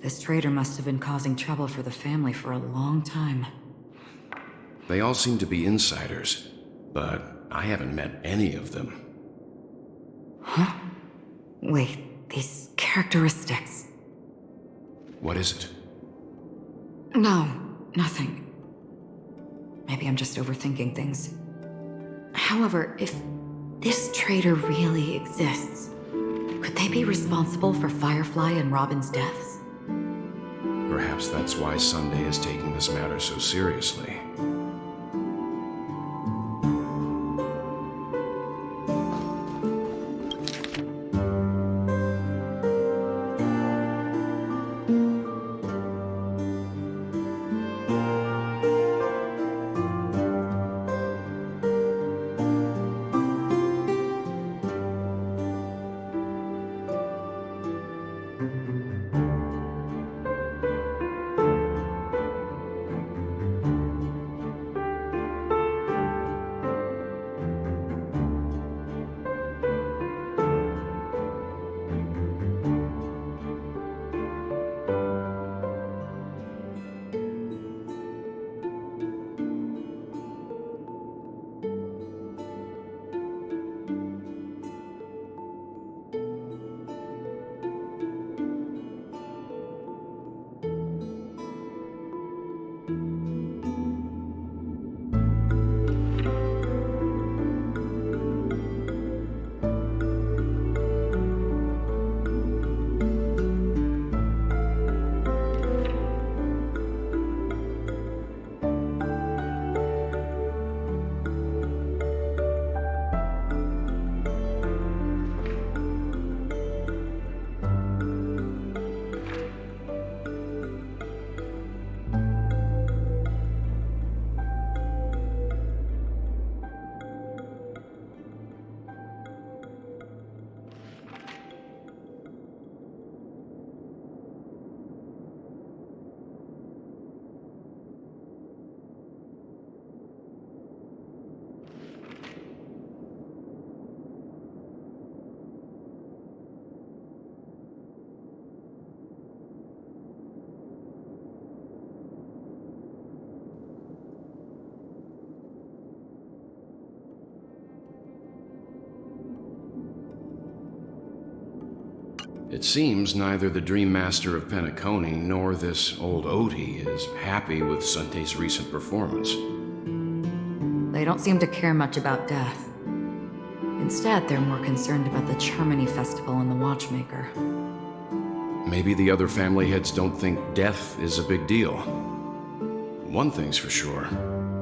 This traitor must have been causing trouble for the family for a long time. They all seem to be insiders, but I haven't met any of them. Huh? Wait, these characteristics. What is it? No, nothing. Maybe I'm just overthinking things. However, if this traitor really exists, could they be responsible for Firefly and Robin's deaths? Perhaps that's why Sunday is taking this matter so seriously. It seems neither the Dream Master of Penacony nor this old Odie is happy with Sunday's recent performance. They don't seem to care much about death. Instead, they're more concerned about the Charmony Festival and the Watchmaker. Maybe the other family heads don't think death is a big deal. One thing's for sure.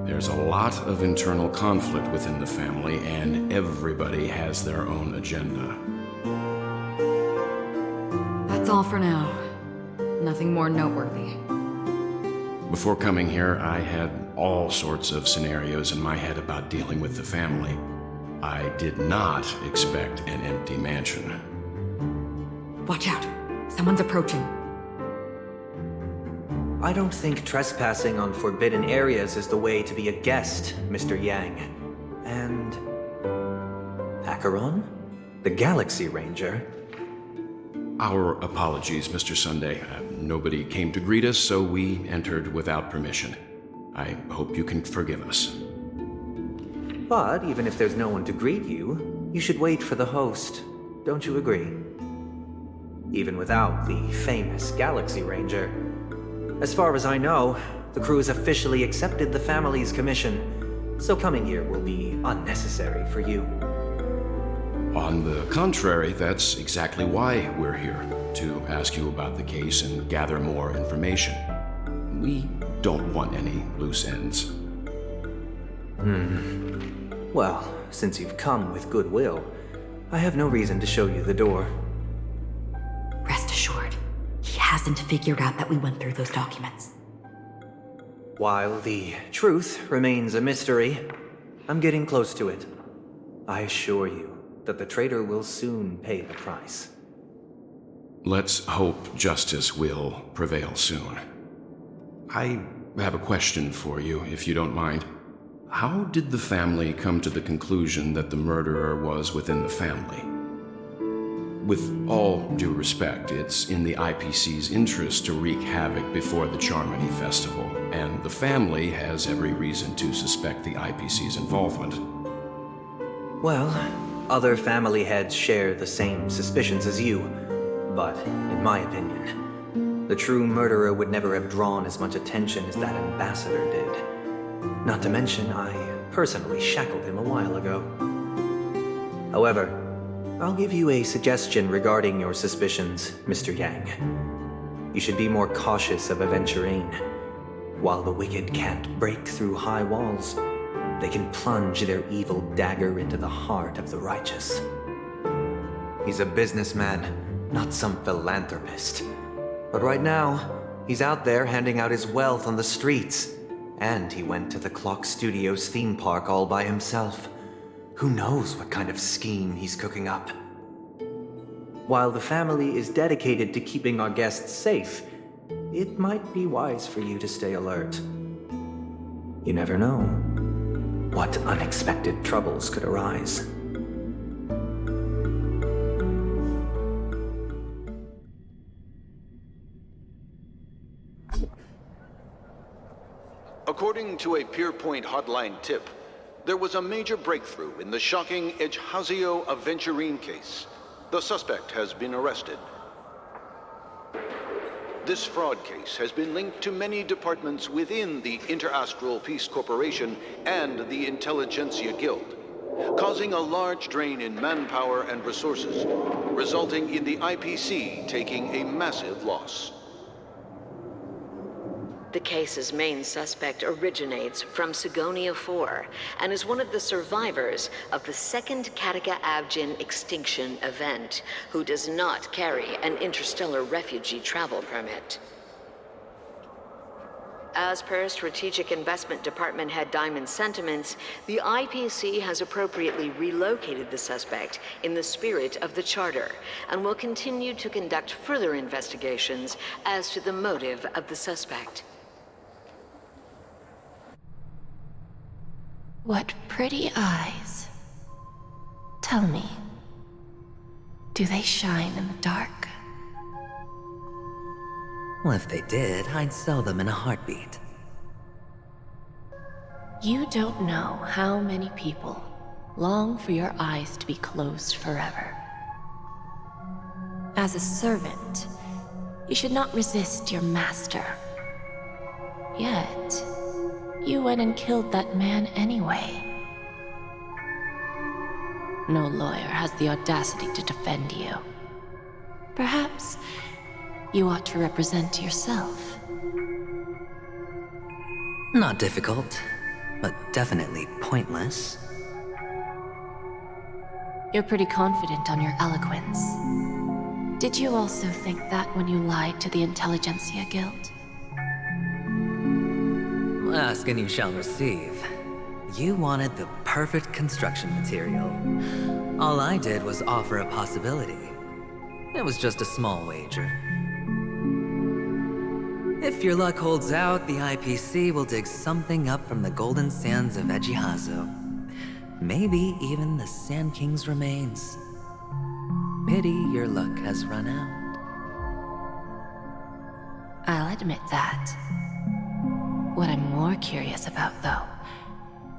There's a lot of internal conflict within the family, and everybody has their own agenda. That's all for now. Nothing more noteworthy. Before coming here, I had all sorts of scenarios in my head about dealing with the family. I did not expect an empty mansion. Watch out! Someone's approaching. I don't think trespassing on forbidden areas is the way to be a guest, Mr. Yang. And... Acheron? The Galaxy Ranger? Our apologies, Mr. Sunday. Nobody came to greet us, so we entered without permission. I hope you can forgive us. But even if there's no one to greet you, you should wait for the host. Don't you agree? Even without the famous Galaxy Ranger. As far as I know, the crew has officially accepted the family's commission, so coming here will be unnecessary for you. On the contrary, that's exactly why we're here, to ask you about the case and gather more information. We don't want any loose ends. Well, since you've come with goodwill, I have no reason to show you the door. Rest assured, he hasn't figured out that we went through those documents. While the truth remains a mystery, I'm getting close to it. I assure you that the traitor will soon pay the price. Let's hope justice will prevail soon. I have a question for you, if you don't mind. How did the family come to the conclusion that the murderer was within the family? With all due respect, it's in the IPC's interest to wreak havoc before the Charmony Festival, and the family has every reason to suspect the IPC's involvement. Well, other family heads share the same suspicions as you, but in my opinion, the true murderer would never have drawn as much attention as that ambassador did. Not to mention, I personally shackled him a while ago. However, I'll give you a suggestion regarding your suspicions, Mr. Yang. You should be more cautious of Aventurine. While the wicked can't break through high walls, they can plunge their evil dagger into the heart of the righteous. He's a businessman, not some philanthropist. But right now, he's out there handing out his wealth on the streets. And he went to the Clock Studios theme park all by himself. Who knows what kind of scheme he's cooking up? While the family is dedicated to keeping our guests safe, it might be wise for you to stay alert. You never know what unexpected troubles could arise. According to a Pierpoint hotline tip, there was a major breakthrough in the shocking Ejhazio Aventurine case. The suspect has been arrested. This fraud case has been linked to many departments within the Interastral Peace Corporation and the Intelligentsia Guild, causing a large drain in manpower and resources, resulting in the IPC taking a massive loss. The case's main suspect originates from Sigonia 4 and is one of the survivors of the second Kataka Abjin extinction event, who does not carry an interstellar refugee travel permit. As per Strategic Investment Department head Diamond's sentiments, the IPC has appropriately relocated the suspect in the spirit of the Charter and will continue to conduct further investigations as to the motive of the suspect. What pretty eyes. Tell me, do they shine in the dark? Well, if they did, I'd sell them in a heartbeat. You don't know how many people long for your eyes to be closed forever. As a servant, you should not resist your master. Yet, you went and killed that man anyway. No lawyer has the audacity to defend you. Perhaps you ought to represent yourself. Not difficult, but definitely pointless. You're pretty confident on your eloquence. Did you also think that when you lied to the Intelligentsia Guild? Ask and you shall receive. You wanted the perfect construction material. All I did was offer a possibility. It was just a small wager. If your luck holds out, the IPC will dig something up from the golden sands of Ejihazo. Maybe even the Sand King's remains. Pity your luck has run out. I'll admit that. What I'm more curious about, though,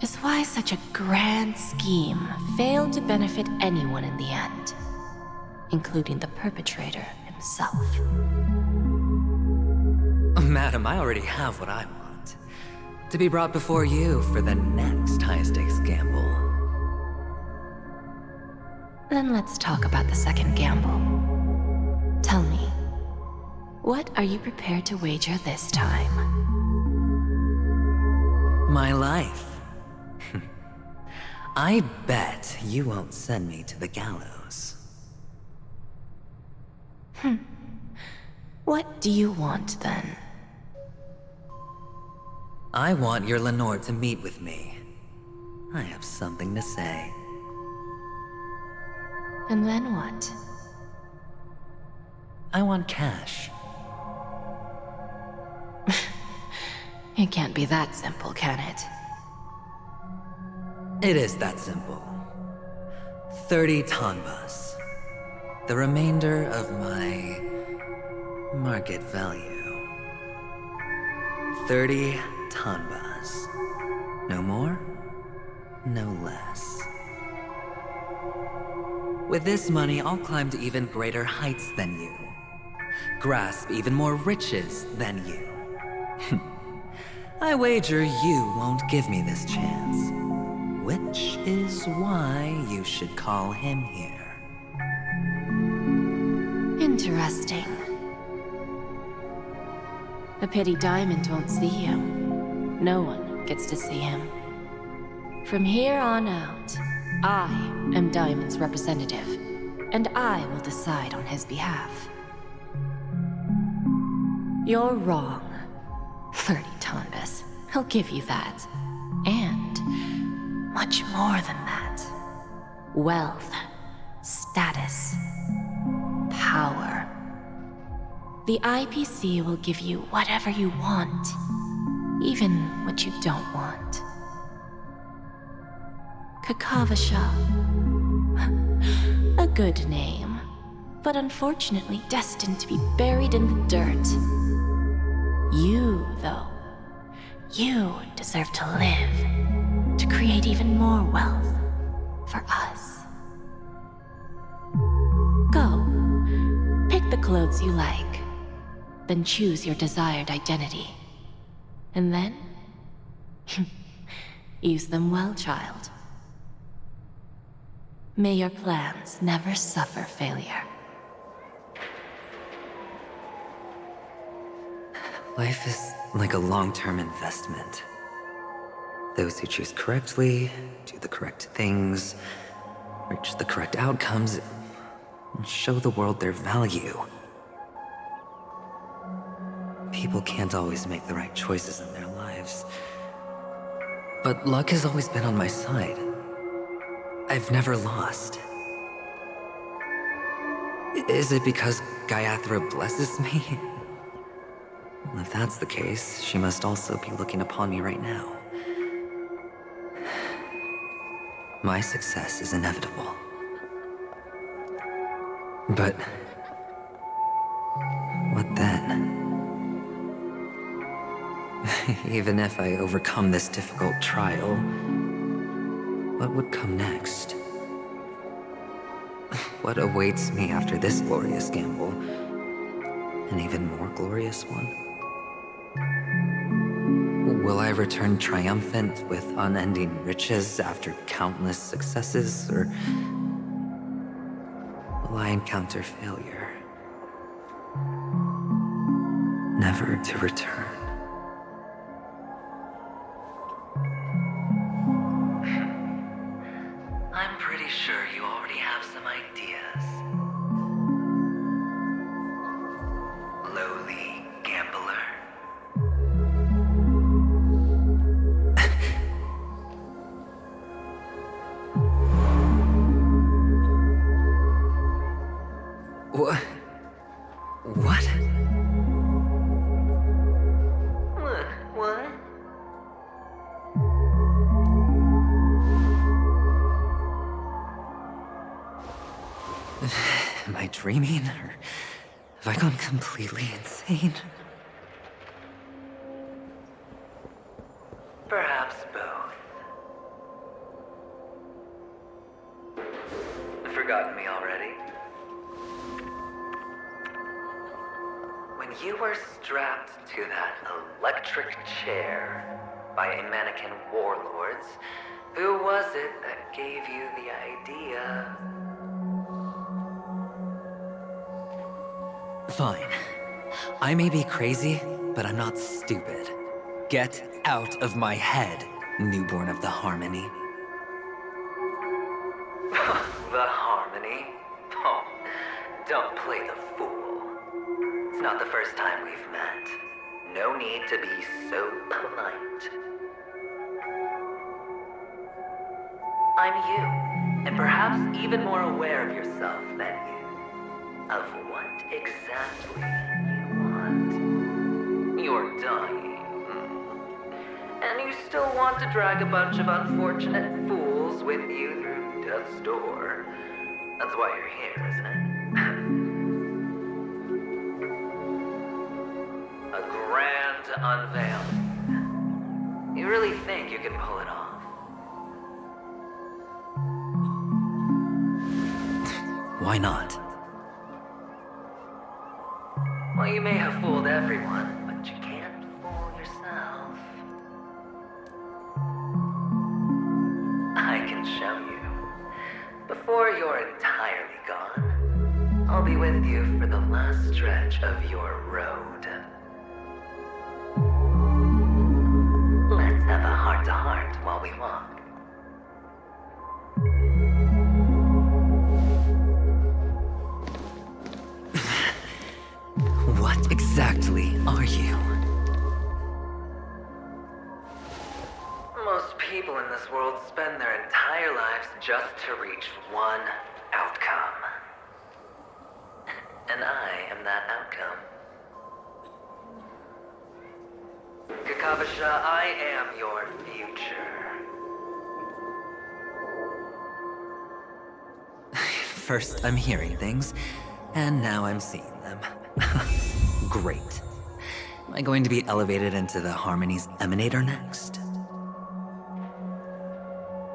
is why such a grand scheme failed to benefit anyone in the end, including the perpetrator himself. Madam, I already have what I want. To be brought before you for the next high-stakes gamble. Then let's talk about the second gamble. Tell me, what are you prepared to wager this time? My life. I bet you won't send me to the gallows. What do you want, then? I want your Lenore to meet with me. I have something to say. And then what? I want cash. It can't be that simple, can it? It is that simple. 30 tanbas. The remainder of my market value. 30 tanbas. No more, no less. With this money, I'll climb to even greater heights than you. Grasp even more riches than you. I wager you won't give me this chance. Which is why you should call him here. Interesting. A pity Diamond won't see you. No one gets to see him. From here on out, I am Diamond's representative, and I will decide on his behalf. You're wrong. 30 tanbas. He'll give you that. And much more than that. Wealth, status, power. The IPC will give you whatever you want, even what you don't want. Kakavasha. A good name, but unfortunately destined to be buried in the dirt. You, though, you deserve to live, to create even more wealth for us. Go, pick the clothes you like, then choose your desired identity. And then, use them well, child. May your plans never suffer failure. Life is like a long-term investment. Those who choose correctly, do the correct things, reach the correct outcomes, and show the world their value. People can't always make the right choices in their lives. But luck has always been on my side. I've never lost. Is it because Gayatri blesses me? Well, if that's the case, she must also be looking upon me right now. My success is inevitable. But what then? Even if I overcome this difficult trial, what would come next? what awaits me after this glorious gamble. An even more glorious one. Will I return triumphant with unending riches after countless successes, or will I encounter failure, never to return? I'm pretty sure you already have some ideas. Lowly gambler. What? What? What? Am I dreaming, or have I gone completely insane? Perhaps both. Forgotten me already? When you were strapped to that electric chair by a mannequin warlords, who was it that gave you the idea? Fine. I may be crazy, but I'm not stupid. Get out of my head, newborn of the Harmony. The Harmony? Oh, don't play the fool. It's not the first time we've met. No need to be so polite. I'm you, and perhaps even more aware of yourself than you. Of what exactly you want. You're dying. And you still want to drag a bunch of unfortunate fools with you through death's door. That's why you're here, isn't it? A grand unveiling. You really think you can pull it off? Why not? Well, you may have fooled everyone, but you can't fool yourself. I can show you. Before you're entirely gone, I'll be with you for the last stretch of your road. Let's have a heart-to-heart while we walk. What exactly are you? Most people in this world spend their entire lives just to reach one outcome. And I am that outcome. Kakavasha, I am your future. First, I'm hearing things, and now I'm seeing them. Great. Am I going to be elevated into the Harmony's Emanator next?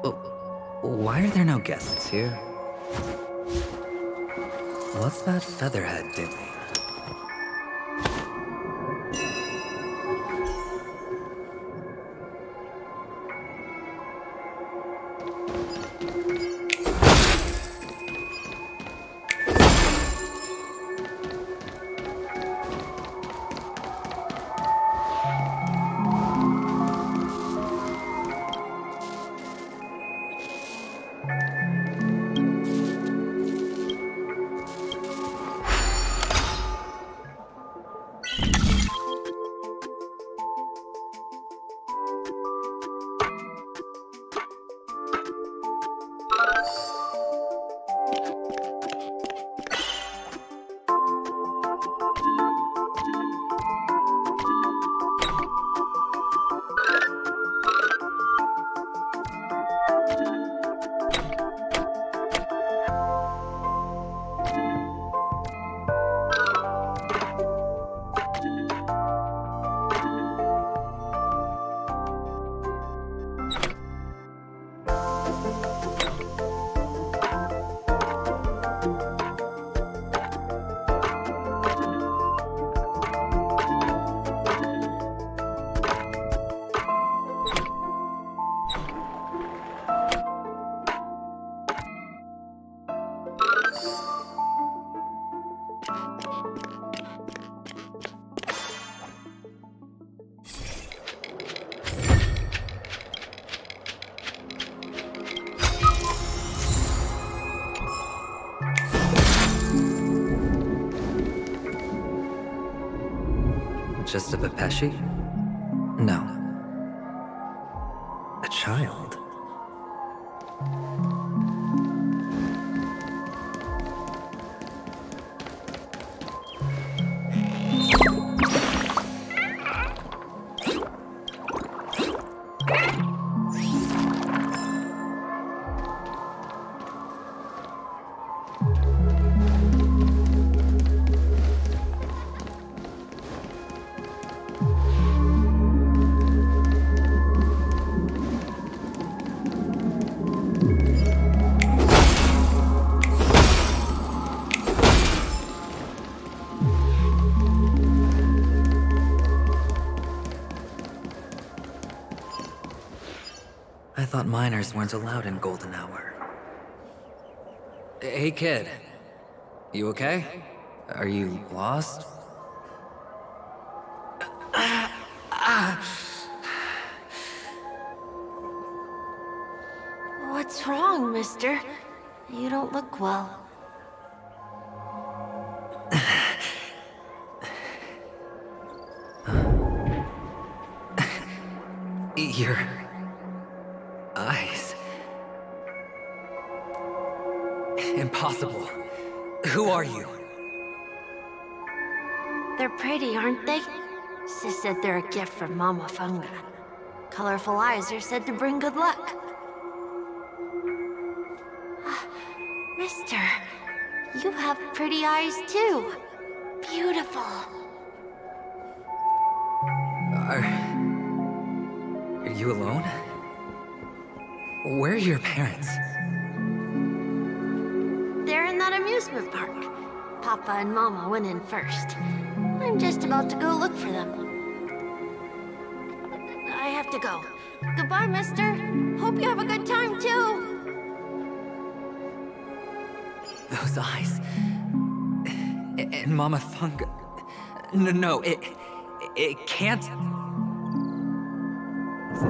Oh, why are there no guests here? What's that featherhead doing? Just a Pepeshi? No. A child? I thought minors weren't allowed in Golden Hour. Hey, kid. You okay? Are you lost? What's wrong, mister? You don't look well. Your eyes. Impossible. Who are you? They're pretty, aren't they? Sis said they're a gift from Mama Funga. Colorful eyes are said to bring good luck. Mister, you have pretty eyes too. Beautiful. Are you alone? Where are your parents? They're in that amusement park. Papa and Mama went in first. I'm just about to go look for them. I have to go. Goodbye, mister. Hope you have a good time, too. Those eyes. And Mama Funga. No, it can't.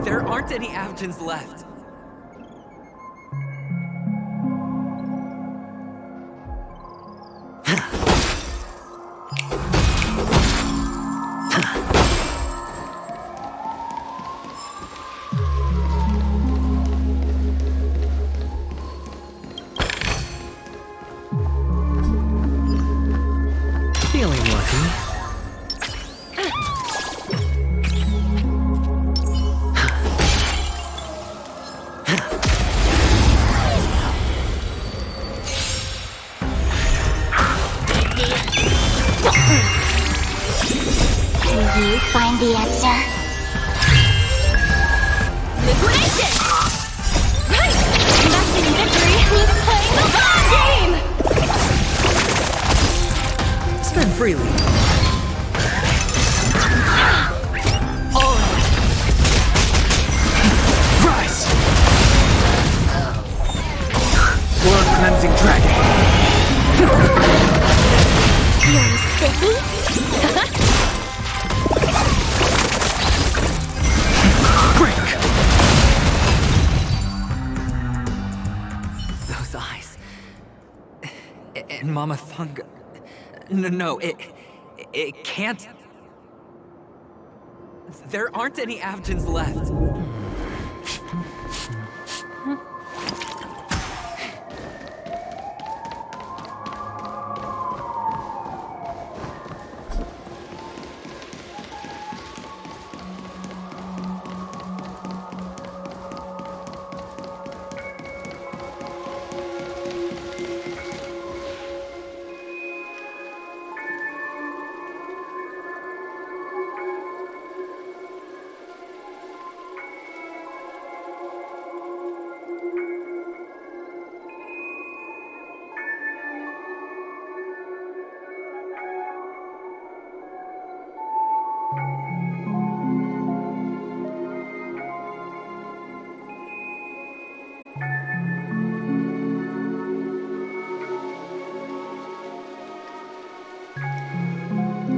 There aren't any Avgens left. Feeling lucky. Can you find the answer? Liquidation! Right! Investing in victory means playing the long game! Spend freely. Rise! World cleansing dragon. You're silly? Break! Those eyes. And Mama Funga. No, it can't. There aren't any Avgens left.